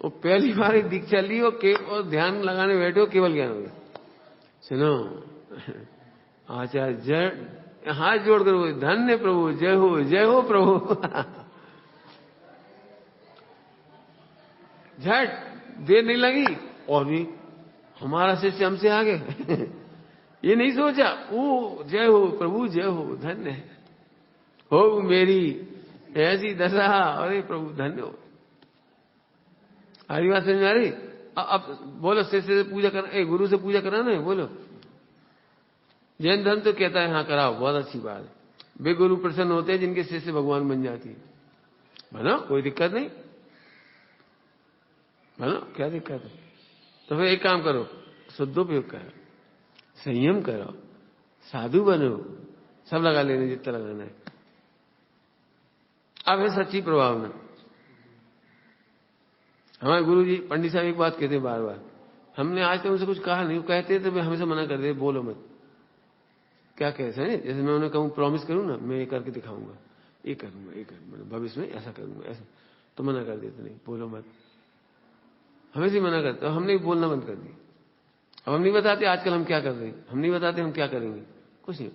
[SPEAKER 1] और पहली बार एक दीक्षा ली और ध्यान लगाने बैठे हो, केवल ज्ञान हो गया। सुनो, आचार्य हाथ जोड़कर बोले धन्य प्रभु, जय हो प्रभु। झट देर नहीं लगी, और भी हमारा शिष्य हमसे आगे। ये नहीं सोचा ओ जय हो प्रभु, जय हो, धन्य है हो मेरी ऐसी दशा, अरे प्रभु धन्य हो। आदि बात समझ में आ रही? अब बोलो शिष्य से पूजा कर, गुरु से पूजा कराना है, बोलो। जैन धर्म तो कहता है हाँ कराओ, बहुत अच्छी बात है। वे गुरु प्रसन्न होते हैं जिनके शिष्य भगवान बन जाती है। बनो, कोई दिक्कत नहीं, बनो, क्या दिक्कत है? तो फिर एक काम करो, शुद्धोपयोग करो, संयम करो, साधु बनो, सब लगा लेने जितना लगाना है। अब है सच्ची प्रभाव में। हमारे गुरु जी पंडित साहब एक बात कहते हैं बार बार, हमने आज तक उनसे कुछ कहा नहीं, वो कहते तो हमेशा मना कर दे, बोलो मत। क्या कहते हैं, जैसे मैं उन्हें कहूँ प्रॉमिस करूँ ना, मैं ये करके दिखाऊंगा, ये करूंगा, ये करूंगा, भविष्य में ऐसा करूंगा, ऐसा, तो मना कर देते, नहीं बोलो मत, हमेशा ही मना करते। हमने बोलना बंद कर दिया। अब हम नहीं बताते आजकल हम क्या कर रहे हैं, हम नहीं बताते हम क्या करेंगे, कुछ नहीं।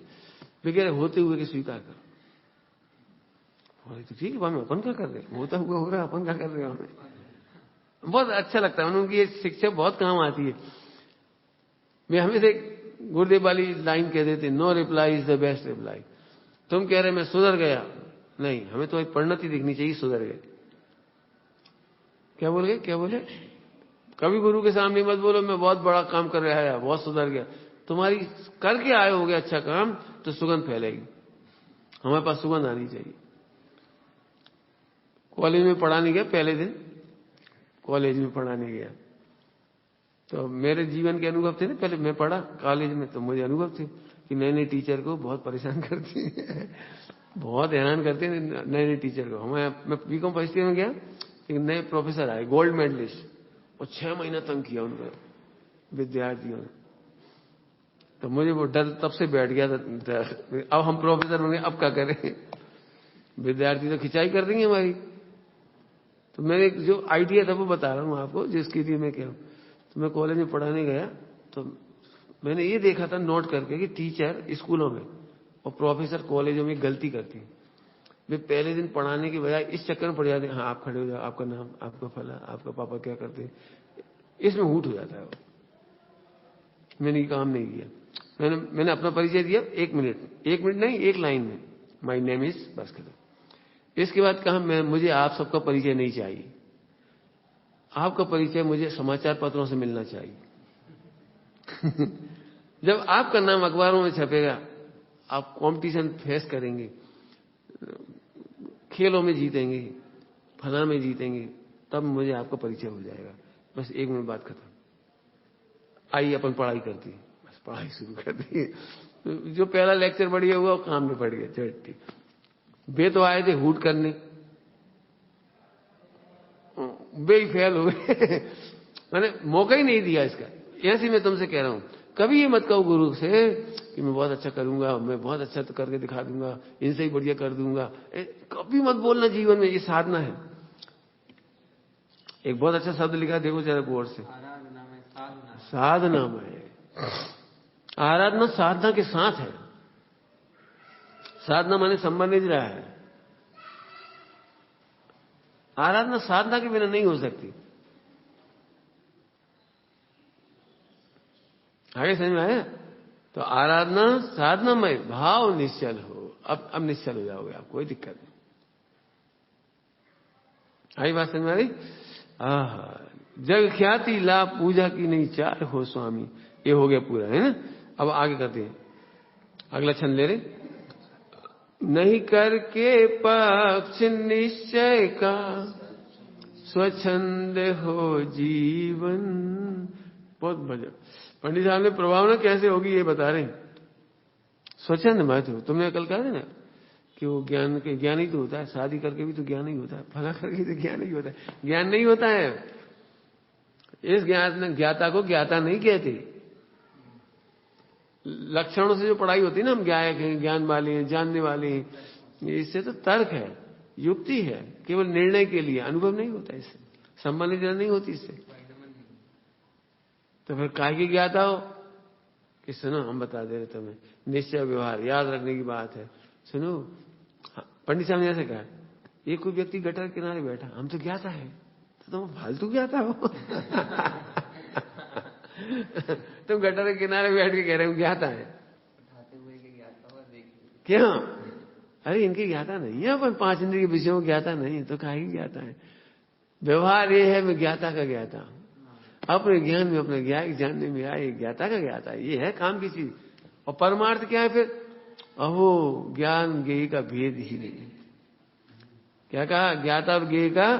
[SPEAKER 1] बगैर होते हुए कि स्वीकार करो, तो ठीक है, हम अपन क्या कर रहे हैं, होता हुआ हो रहा है, अपन क्या कर रहे हैं। हमें बहुत अच्छा लगता है, उनकी ये शिक्षा बहुत काम आती है। मैं हमेशा गुरुदेव वाली लाइन कह देते, no reply is the best reply. तुम कह रहे मैं सुधर गया, नहीं, हमें तो एक परिणति दिखनी चाहिए, सुधर गए। क्या बोल गए, क्या बोले? कभी गुरु के सामने मत बोलो मैं बहुत बड़ा काम कर रहा है, बहुत सुधर गया। तुम्हारी करके आए होगे अच्छा काम तो सुगंध फैलेगी, हमारे पास सुगंध आनी चाहिए। कॉलेज में पढ़ाने गया, पहले दिन कॉलेज में पढ़ाने गया तो मेरे जीवन के अनुभव थे ना, पहले मैं पढ़ा कॉलेज में तो मुझे अनुभव थे कि नए नए टीचर को बहुत परेशान करती है, बहुत हैरान करते हैं नए नए टीचर को। मैं बीकॉम फर्स्ट ईयर में गया, एक नए प्रोफेसर आए गोल्ड मेडलिस्ट, और 6 महीना तंग किया उनको विद्यार्थियों ने। तो मुझे वो डर तब से बैठ गया था, अब हम प्रोफेसर बन गए, अब क्या करें, विद्यार्थी तो खिंचाई कर देंगे हमारी। तो मैंने जो आइडिया था वो बता रहा हूँ आपको, जिसके लिए मैं कह रहा हूँ। तो मैं कॉलेज में पढ़ाने गया तो मैंने ये देखा था नोट करके कि टीचर स्कूलों में और प्रोफेसर कॉलेजों में गलती करती है। वे पहले दिन पढ़ाने के बजाय इस चक्कर में पड़ जाते हैं, हाँ आप खड़े हो जाओ, आपका नाम, आपका फला, आपका पापा क्या करते हैं, इसमें हूट हो जाता है वो। मैंने ये काम नहीं किया, मैंने अपना परिचय दिया, 1 मिनट नहीं, 1 लाइन में, माई नेम इज, बस खत्म। इसके बाद कहा मुझे आप सबका परिचय नहीं चाहिए, आपका परिचय मुझे समाचार पत्रों से मिलना चाहिए। जब आपका नाम अखबारों में छपेगा, आप कंपटीशन फेस करेंगे, खेलों में जीतेंगे, फला में जीतेंगे, तब मुझे आपका परिचय हो जाएगा। बस 1 मिनट बाद खत्म। आइए अपन पढ़ाई करती, बस पढ़ाई शुरू कर दी। जो पहला लेक्चर बढ़िया हुआ वो काम में पड़ गया चट्टी। वे तो आए थे हूट करने, वे ही फेल हुए। मैंने मौका ही नहीं दिया इसका। ऐसे मैं तुमसे कह रहा हूं, कभी ये मत कहो गुरु से कि मैं बहुत अच्छा करूंगा, मैं बहुत अच्छा तो करके दिखा दूंगा, इनसे ही बढ़िया कर दूंगा। कभी मत बोलना जीवन में, ये साधना है। एक बहुत अच्छा शब्द लिखा, देखो जरा बोर्ड से, साधना में। आराधना साधना के साथ है। साधना माने संबंधित रहा है, आराधना साधना के बिना नहीं हो सकती। आगे समझ में आया? तो आराधना साधना में भाव निश्चल हो। अब निश्चल हो जाओगे आप, कोई दिक्कत नहीं। आई बात समझ में आ रही? जग ख्याति ला पूजा की नहीं चार हो स्वामी। ये हो गया पूरा, है ना? अब आगे करते हैं, अगला छंद ले रहे। नहीं करके पक्ष निश्चय का स्वच्छंद हो जीवन। बहुत भजन पंडित साहब ने प्रभाव ना कैसे होगी ये बता रहे। स्वच्छंद मत हो। तुमने कल कहा था ना कि वो ज्ञान ही तो होता है, शादी करके भी तो ज्ञान ही होता है, फला करके तो ज्ञान ही होता है। ज्ञान नहीं होता है। इस ज्ञाता को ज्ञाता नहीं कहते। लक्षणों से जो पढ़ाई होती है ना, हम गायक हैं, ज्ञान वाले हैं, जानने वाले हैं, इससे तो तर्क है, युक्ति है, केवल निर्णय के लिए। अनुभव नहीं होता इससे, संबंधित नहीं होती इससे। तो फिर काय की ज्ञाता हो कि सुनो हम बता दे रहे तुम्हें, निश्चय व्यवहार याद रखने की बात है। सुनो, पंडित साहब ने ऐसे कहा, एक कोई व्यक्ति गटर किनारे बैठा, हम तो ज्ञाता है, तो तुम फालतू ज्ञाता हो। तुम गटर के किनारे बैठ के कह रहे हो ज्ञाता है क्यों? अरे इनकी ज्ञाता नहीं है, अपन 5 इंद्रिय के विषयों को ज्ञाता नहीं तो काहे की ज्ञाता है? व्यवहार ये है मैं ज्ञाता का ज्ञाता हूं, अपने ज्ञान में अपने ज्ञान जानने में आए ज्ञाता का ज्ञाता, ये है काम की चीज। और परमार्थ क्या है फिर? अहो ज्ञान ज्ञेय का भेद ही नहीं। क्या कहा? ज्ञाता और ज्ञेय का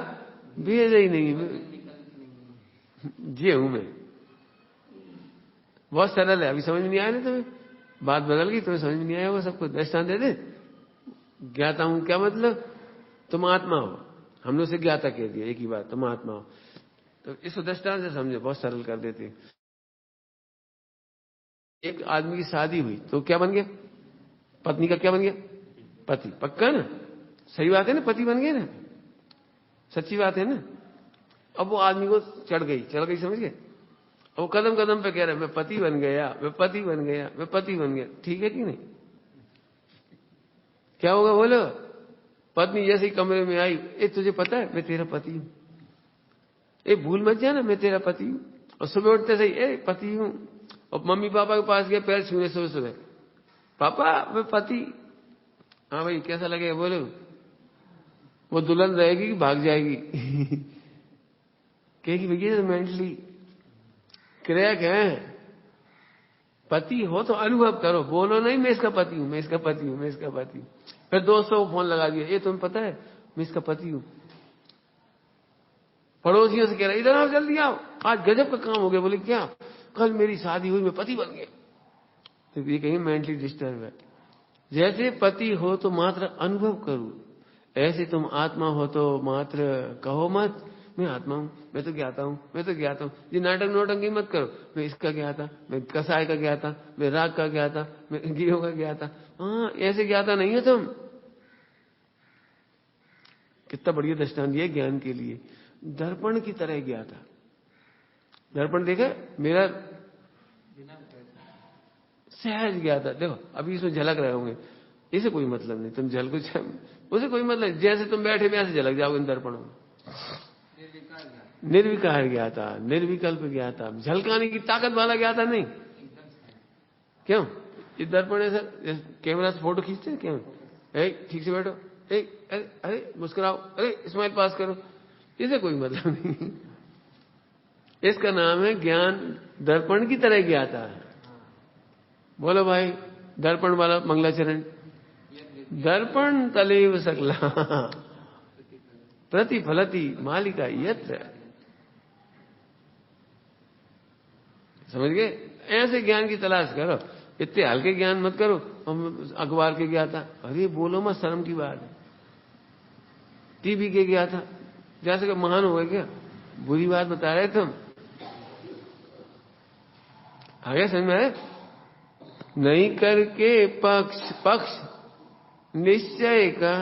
[SPEAKER 1] भेद ही नहीं। ये हूं मैं, बहुत सरल है। अभी समझ में नहीं आया ना तुम्हें? बात बदल गई, तुम्हें समझ में नहीं आया वो सबको दृष्टांत दे दे। ज्ञाता हूं क्या मतलब? तुम आत्मा हो, हमने उसे ज्ञाता कह दिया, एक ही बात, तुम आत्मा हो। तो इस दृष्टांत से समझे, बहुत सरल कर देते। एक आदमी की शादी हुई तो क्या बन गया? पत्नी का क्या बन गया? पति। पक्का ना? सही बात है ना? पति बन गए ना? सच्ची बात है ना? अब वो आदमी को चढ़ गई समझ गए? अब वो कदम कदम पे कह रहा है मैं पति बन गया, मैं पति बन गया, मैं पति बन गया। ठीक है कि नहीं? क्या होगा बोलो? पत्नी जैसे ही कमरे में आई, ए तुझे पता है मैं तेरा पति हूं, ए भूल मत जाना मैं तेरा पति हूं। और सुबह उठते सही ए पति हूं, और मम्मी पापा के पास गया पैर छूने सुबह सुबह, पापा मैं पति। हाँ भाई कैसा लगेगा बोलो? वो दुल्हन रहेगी कि भाग जाएगी? कहेगी भैया मेंटली क्रैक है। पति हो तो अनुभव करो, बोलो नहीं मैं इसका पति हूं, मैं इसका पति हूं, मैं इसका पति हूं। फिर दोस्तों को फोन लगा दिया, ये तुम्हें पता है मैं इसका पति हूं। पड़ोसियों से कह रहा इधर आओ जल्दी आओ, आज गजब का काम हो गया। बोले क्या? कल मेरी शादी हुई, मैं पति बन गया। तो ये कहीं मेंटली डिस्टर्ब है। जैसे पति हो तो मात्र अनुभव करो, ऐसे तुम आत्मा हो तो मात्र कहो मत मैं आत्मा हूं, मैं तो ज्ञाता हूं, मैं तो ज्ञाता हूं। ये नाटक नोटंकी मत करो, मैं इसका ज्ञाता, मैं कसाय का ज्ञाता, मैं राग का ज्ञाता, मैं गियों का ज्ञाता। हाँ ऐसे ज्ञाता नहीं है तुम। कितना बढ़िया दृष्टांत दिया ज्ञान के लिए। दर्पण की तरह ज्ञाता। दर्पण देखा मेरा सहज ज्ञाता। देखो अभी इसमें झलक रहे होंगे, इसे कोई मतलब नहीं, तुम झल कुछ उसे कोई मतलब, जैसे तुम बैठे वैसे झलक जाओगे इन दर्पणों में। निर्विकार ज्ञाता, निर्विकल्प ज्ञाता, झलकाने की ताकत वाला ज्ञाता नहीं। क्यों? इस दर्पण है सर, कैमरा से फोटो खींचते हैं क्यों? ठीक से बैठो, अरे अरे मुस्कुराओ, अरे स्माइल पास करो, इसे कोई मतलब नहीं। इसका नाम है ज्ञान दर्पण की तरह ज्ञाता है। बोलो भाई दर्पण वाला मंगलाचरण। दर्पण तलेव सकला प्रतिफलती मालिका यत्र। समझ गए? ऐसे ज्ञान की तलाश करो, इतने हल्के ज्ञान मत करो। हम अखबार के ज्ञाता, अरे बोलो मत, शर्म की बात है। टीवी के ज्ञाता, जैसे कि महान हो गए क्या? बुरी बात बता रहे तुम। आगे समझ में आए? नहीं करके पक्ष निश्चय का,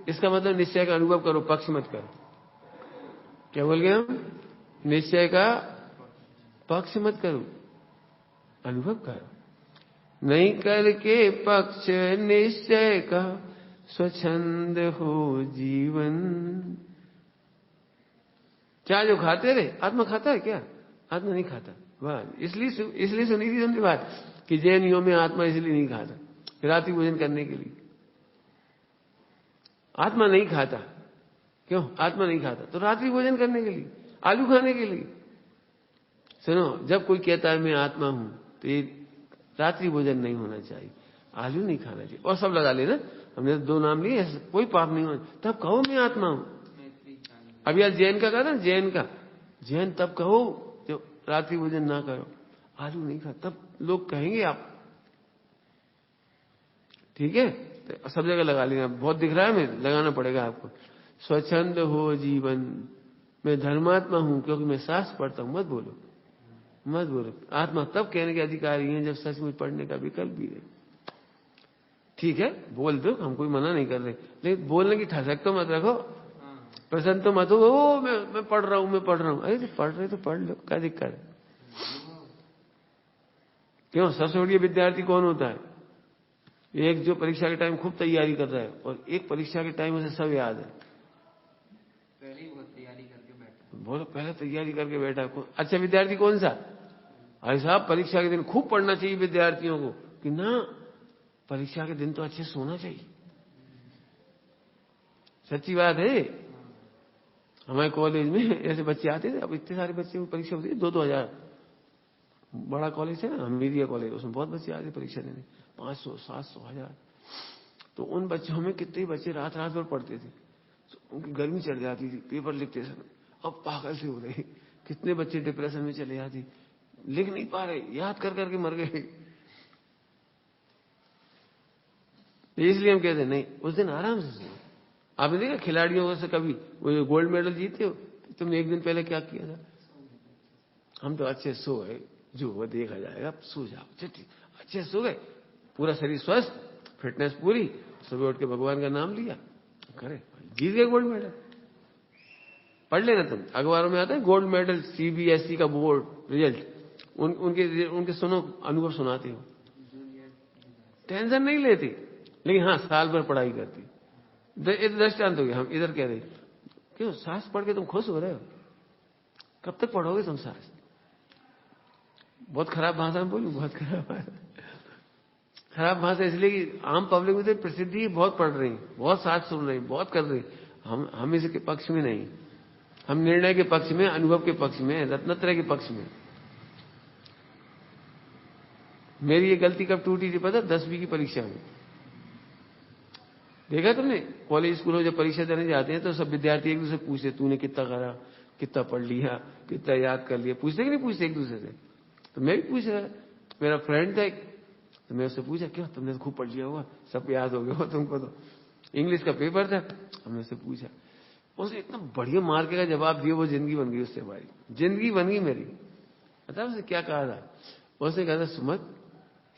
[SPEAKER 1] इसका मतलब निश्चय का अनुभव करो, पक्ष मत करो। क्या बोल गए हम? निश्चय का पक्ष मत करो, अनुभव करो। नहीं करके पक्ष निश्चय का स्वच्छंद हो जीवन। क्या जो खाते रहे? आत्मा खाता है क्या? आत्मा नहीं खाता। वाह, इसलिए सुनी थी तुमने बात कि जैनियों में आत्मा इसलिए नहीं खाता, रात्रि भोजन करने के लिए। आत्मा नहीं खाता। क्यों आत्मा नहीं खाता? तो रात्रि भोजन करने के लिए, आलू खाने के लिए। सुनो, जब कोई कहता है मैं आत्मा हूं तो ये रात्रि भोजन नहीं होना चाहिए, आलू नहीं खाना चाहिए, और सब लगा लेना। हमने तो 2 नाम लिए, कोई पाप नहीं होना। तब कहो मैं आत्मा हूं। अब यार जैन का कहा था, जैन तब कहो जो रात्रि भोजन ना करो, आलू नहीं खा, तब लोग कहेंगे आप। ठीक है? तो सब जगह लगा लेना, बहुत दिख रहा है, मैं लगाना पड़ेगा आपको। स्वच्छंद हो जीवन, मैं धर्मात्मा हूं क्योंकि मैं शास्त्र पढ़ता हूं। मत बोलो, मत बोलो। आत्मा तब कहने के अधिकारी हैं जब सचमुच पढ़ने का विकल्प भी है। ठीक है बोल दो, हम कोई मना नहीं कर रहे, लेकिन बोलने की ठसक तो मत रखो, प्रसन्न तो मत हो। ओ मैं पढ़ रहा हूं, मैं पढ़ रहा हूं। अरे तो पढ़ रहे तो पढ़ लो, क्या दिक्कत है? क्यों? सबसे बढ़िया विद्यार्थी कौन होता है? एक जो परीक्षा के टाइम खूब तैयारी कर रहा है, और एक परीक्षा के टाइम उसे सब याद है। पहले बहुत तैयारी करके बैठा। बोलो, पहले तैयारी करके बैठा। अच्छा विद्यार्थी कौन सा? भाई साहब परीक्षा के दिन खूब पढ़ना चाहिए विद्यार्थियों को, कि ना परीक्षा के दिन तो अच्छे सोना चाहिए। सच्ची बात है। हमारे कॉलेज में ऐसे बच्चे आते थे, अब इतने सारे बच्चे परीक्षा होती है, 2-2 हजार। बड़ा कॉलेज है ना, मीडिया कॉलेज, उसमें बहुत बच्चे आते परीक्षा देने, 500, 700, 1000। तो उन बच्चों में कितने बच्चे रात रात भर पढ़ते थे, उनकी गर्मी चढ़ जाती थी पेपर लिखते समय, अब पागल से हो रहे। कितने बच्चे डिप्रेशन में चले जाते, लिख नहीं पा रहे, याद कर करके मर गए। इसलिए हम कहते नहीं, उस दिन आराम से सो। आपने देखा खिलाड़ियों से कभी वो गोल्ड मेडल जीते हो, तुमने एक दिन पहले क्या किया था? हम तो अच्छे सो गए, जो वो देखा जाएगा, सो जाओ, ठीक, अच्छे सो गए, पूरा शरीर स्वस्थ, फिटनेस पूरी, सुबह उठ के भगवान का नाम लिया, करे, जीत गए गोल्ड मेडल। पढ़ लेना तुम, अखबारों में आता है गोल्ड मेडल सीबीएसई का बोर्ड रिजल्ट, उनके सुनो, अनुभव सुनाते हो। टेंशन नहीं लेती, लेकिन हाँ साल भर पढ़ाई करती। दृष्टांत हो गया, हम इधर कह रहे क्यों शास्त्र पढ़ के तुम खुश हो रहे हो? कब तक पढ़ोगे तुम शास्त्र? बहुत खराब भाषा में बोलूं, बहुत खराब भाषा, खराब भाषा इसलिए कि आम पब्लिक में तो प्रसिद्धि बहुत पढ़ रही, बहुत शास्त्र सुन रही, बहुत कर रही। हम इसके पक्ष में नहीं, हम निर्णय के पक्ष में, अनुभव के पक्ष में, रत्नत्रय के पक्ष में। मेरी ये गलती कब टूटी थी पता? 10वीं की परीक्षा में। देखा तुमने, कॉलेज स्कूलों जब परीक्षा देने जाते हैं तो सब विद्यार्थी एक दूसरे पूछते, तूने कितना करा, कितना पढ़ लिया, कितना याद कर लिया, पूछते कि नहीं पूछते एक दूसरे से? तो मैं भी पूछ रहा, मेरा फ्रेंड था, तो मैं उससे पूछा, क्यों तुमने तो खूब पढ़ लिया होगा, सब याद हो गया हो तुमको तो। इंग्लिश का पेपर था, हमने उससे पूछा, उसने इतना बढ़िया मार्के का जवाब दिया, वो जिंदगी बन गई उससे, भाई जिंदगी बन गई मेरी। पता उसने क्या कहा था? उसने कहा था, सुमत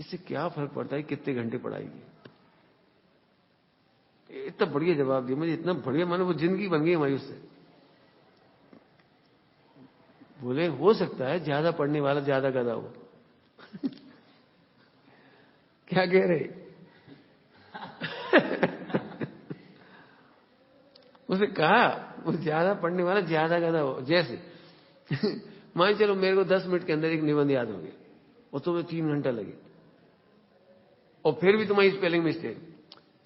[SPEAKER 1] इससे क्या फर्क पड़ता है कितने घंटे पढ़ाई की। इतना बढ़िया जवाब दिया मुझे, इतना बढ़िया, मानो वो जिंदगी बन गई हमारी उससे। बोले हो सकता है ज्यादा पढ़ने वाला ज्यादा गधा हो। क्या कह रहे? उसे कहा वो ज्यादा पढ़ने वाला ज्यादा गधा हो। जैसे मान चलो मेरे को 10 मिनट के अंदर एक निबंध याद हो गया और तुम्हें 3 घंटा लगे, और फिर भी तुम्हारी स्पेलिंग मिस्टेक,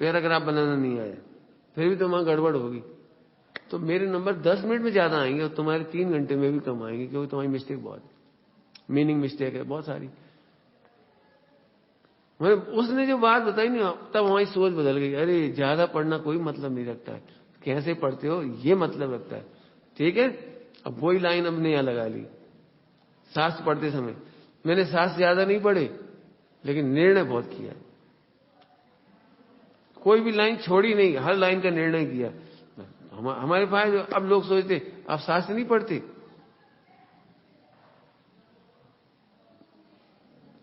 [SPEAKER 1] पैराग्राफ बनाना नहीं आया, फिर भी तुम्हारा गड़बड़ होगी, तो मेरे नंबर 10 मिनट में ज्यादा आएंगे और तुम्हारे 3 घंटे में भी कम आएंगे, क्योंकि तुम्हारी मिस्टेक बहुत है, मीनिंग मिस्टेक है बहुत सारी। उसने जो बात बताई ना, तब हमारी सोच बदल गई। अरे ज्यादा पढ़ना कोई मतलब नहीं रखता है, कैसे पढ़ते हो ये मतलब रखता है। ठीक है, अब वही लाइन हमने यहां लगा ली। शास्त्र पढ़ते समय मैंने शास्त्र ज्यादा नहीं पढ़े, लेकिन निर्णय बहुत किया, कोई भी लाइन छोड़ी नहीं, हर लाइन का निर्णय किया। हमारे पास अब लोग सोचते आप शास्त्र नहीं पढ़ते।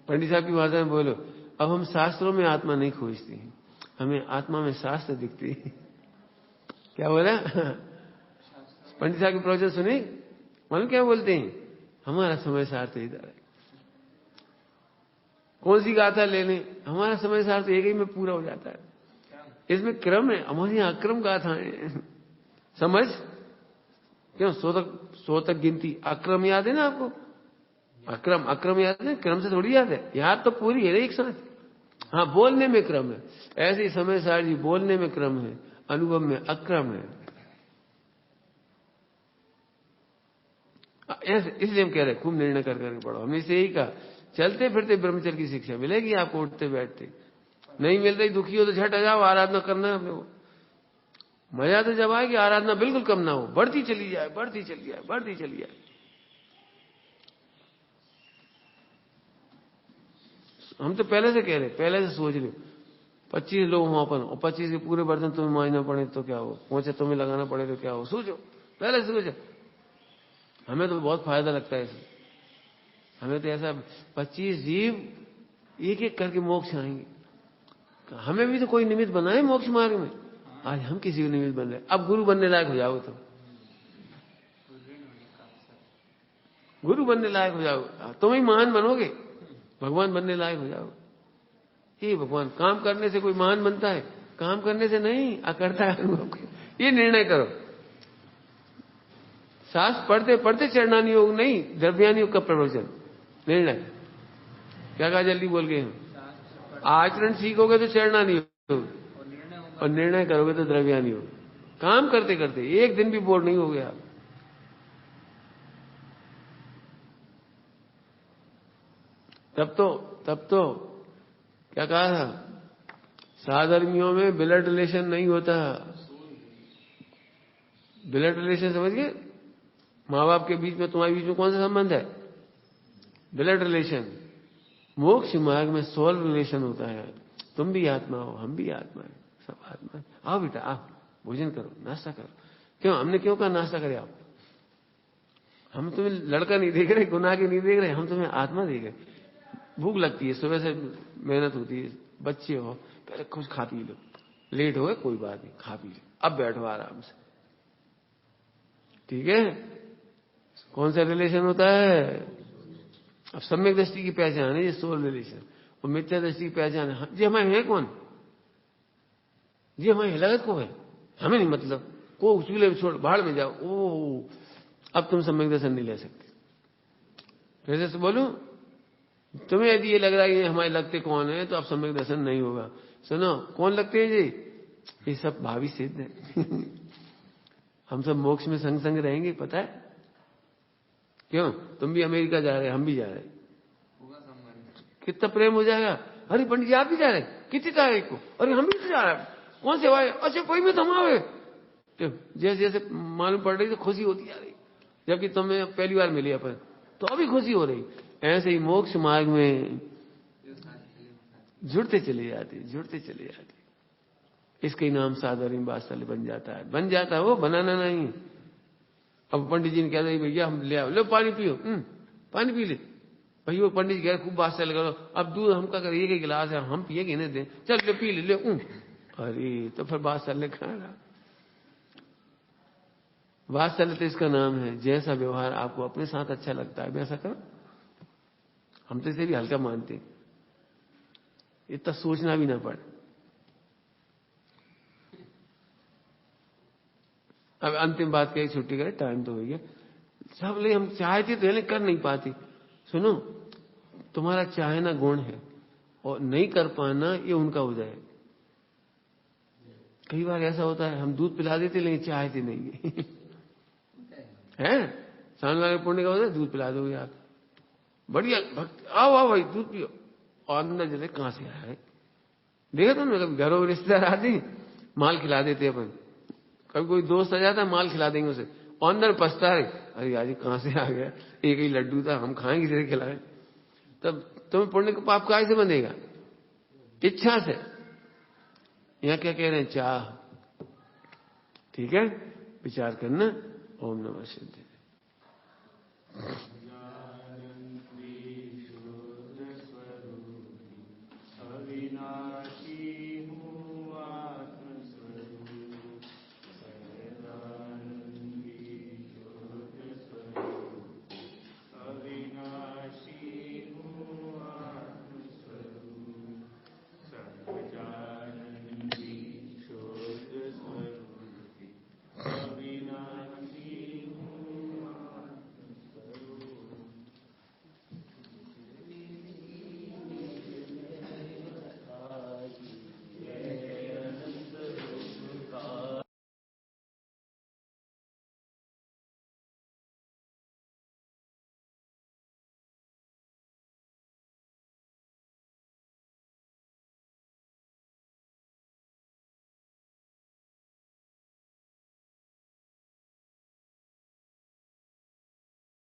[SPEAKER 1] पंडित साहब की भाषा में बोलो, अब हम शास्त्रों में आत्मा नहीं खोजते हैं, हमें आत्मा में शास्त्र दिखते हैं। क्या बोला? पंडित साहब की प्रवचन सुने, मालूम क्या बोलते हैं? हमारा समय सार्थ इधर है। कौन सी गाथा ले लें, हमारा समय सार्थ एक ही में पूरा हो जाता है। इसमें क्रम है, हमारे यहाँ अक्रम गाथाएं। समझ क्यों? 100 तक गिनती, अक्रम याद है ना आपको? अक्रम याद है, क्रम से थोड़ी याद है, याद तो पूरी है एक साथ। हाँ, बोलने में क्रम है, ऐसे ही समय सार जी बोलने में क्रम है, अनुभव में अक्रम है। ऐसे इसलिए हम कह रहे खूब निर्णय कर करके पढ़ो। हमने इसे यही कहा, चलते फिरते ब्रह्मचर्य की शिक्षा मिलेगी आपको, उठते बैठते। नहीं मिल रही, दुखी हो तो झट आ जाओ, आराधना करना है अपने को। मजा तो जब आए कि आराधना बिल्कुल कम ना हो, बढ़ती चली जाए, बढ़ती चली जाए, बढ़ती चली जाए। हम तो पहले से कह रहे, पहले से सोच लो 25 लोग हो अपन, और 25 के पूरे बर्तन तुम्हें मांजना पड़े तो क्या हो, पोंछे तुम्हें लगाना पड़े तो क्या हो, सोचो, पहले से सोचो। हमें तो बहुत फायदा लगता है इसे, हमें तो ऐसा 25 जीव एक एक करके मोक्ष आएंगे, हमें भी तो कोई निमित्त बनाए मोक्ष मार्ग में। आज हम किसी को निमित्त बन रहे। अब गुरु बनने लायक हो जाओ, तो गुरु बनने लायक हो जाओ, तुम ही महान बनोगे, भगवान बनने लायक हो जाओ। ये भगवान, काम करने से कोई महान बनता है? काम करने से नहीं, करता है अनुभव। ये निर्णय करो। शास्त्र पढ़ते पढ़ते चरणानी योग नहीं, द्रव्यानी योग का प्रवचन। निर्णय क्या कहा, जल्दी बोल गए। आचरण सीखोगे तो चढ़ना नहीं होगा, और निर्णय करोगे तो द्रव्या नहीं होगा। काम करते करते एक दिन भी बोर नहीं हो गया। तब तो क्या कहा था, साधर्मियों में ब्लड रिलेशन नहीं होता। ब्लड रिलेशन समझ गए, माँ बाप के बीच में तुम्हारे बीच में कौन सा संबंध है, ब्लड रिलेशन। मोक्ष मार्ग में सोल रिलेशन होता है। तुम भी आत्मा हो, हम भी आत्मा है, सब आत्मा है। आओ बेटा आओ, भोजन करो, नाश्ता करो। क्यों, हमने क्यों कहा नाश्ता करे आप? हम तुम्हें लड़का नहीं देख रहे, गुनाह के नहीं देख रहे, हम तुम्हें आत्मा देख रहे। भूख लगती है, सुबह से मेहनत होती है, बच्चे हो, पहले कुछ खा पी लो, लेट हो गए कोई बात नहीं, खा पी लो, अब बैठो आराम से, ठीक है। कौन सा रिलेशन होता है? अब सम्यक दृष्टि की पहचान है ये सोल रिलेशन, और मिथ्या दृष्टि की पहचान है। जी हमारे हैं कौन, जी हमारे लगत को है, हमें नहीं मतलब, को चूल्हे में छोड़ बाहर में जाओ। ओ अब तुम सम्यक दर्शन नहीं ले सकते। वैसे से बोलूं, तुम्हें यदि ये लग रहा है कि हमारे लगते कौन है, तो अब सम्यक दर्शन नहीं होगा। सुनो, कौन लगते हैं जी? ये सब भावी सिद्ध है। हम सब मोक्ष में संग संग रहेंगे, पता है क्यों? तुम भी अमेरिका जा रहे, हम भी जा रहे, कितना प्रेम हो जाएगा। अरे पंडित जी आप भी जा रहे, कितनी तारीख को? अरे हम भी तो जा रहे, कौन से वाले? अच्छा कोई में थमा हुए। तो जैसे जैसे मालूम पड़ रही तो खुशी होती जा रही, जबकि तुम्हें पहली बार मिली अपन, तो अभी खुशी हो रही। ऐसे ही मोक्ष मार्ग में जुड़ते चले जाते। इसके नाम साधारण वात्सल्य बन जाता है, वो बनाना नहीं। अब पंडित जी ने कह दिया भैया हम ले आओ, लो पानी पियो, पानी पी ले भाई। वो पंडित जी कह खूब वात्सल्य करो, अब दूध हम का कर एक गिलास है, हम पिएंगे इन्हें दे, चल ले पी ले। अरे तो फिर वात्सल्य कहाँ रहा? वात्सल्य तो इसका नाम है, जैसा व्यवहार आपको अपने साथ अच्छा लगता है वैसा करो। हम तो इसे भी हल्का मानते, इतना सोचना भी ना पड़े। अब अंतिम बात कही, छुट्टी करे, टाइम तो हो गया। सब ले हम चाहते तो कर नहीं पाते। सुनो, तुम्हारा चाहना गुण है, और नहीं कर पाना ये उनका हो जाए। कई बार ऐसा होता है, हम दूध पिला देते लेकिन चाहते नहीं है। सामने वाले पुण्य का होता है, दूध पिला दो यार, बढ़िया भक्त, आओ भाई दूध पियो, और अंदर जैसे कहां से आया है। देखा तुमने कभी घरों में रिश्तेदार आते माल खिला देते अपन, कभी कोई दोस्त आ जाता है माल खिला देंगे उसे, और अंदर पछता है, अरे आज कहां से आ गया, एक ही लड्डू था, हम खाएंगे किसी खिलाए। तब तुम्हें पुण्य का पाप काय से बंधेगा? इच्छा से। यहां क्या कह रहे हैं? चाह। ठीक है, विचार करना। ओम नमः शिवाय।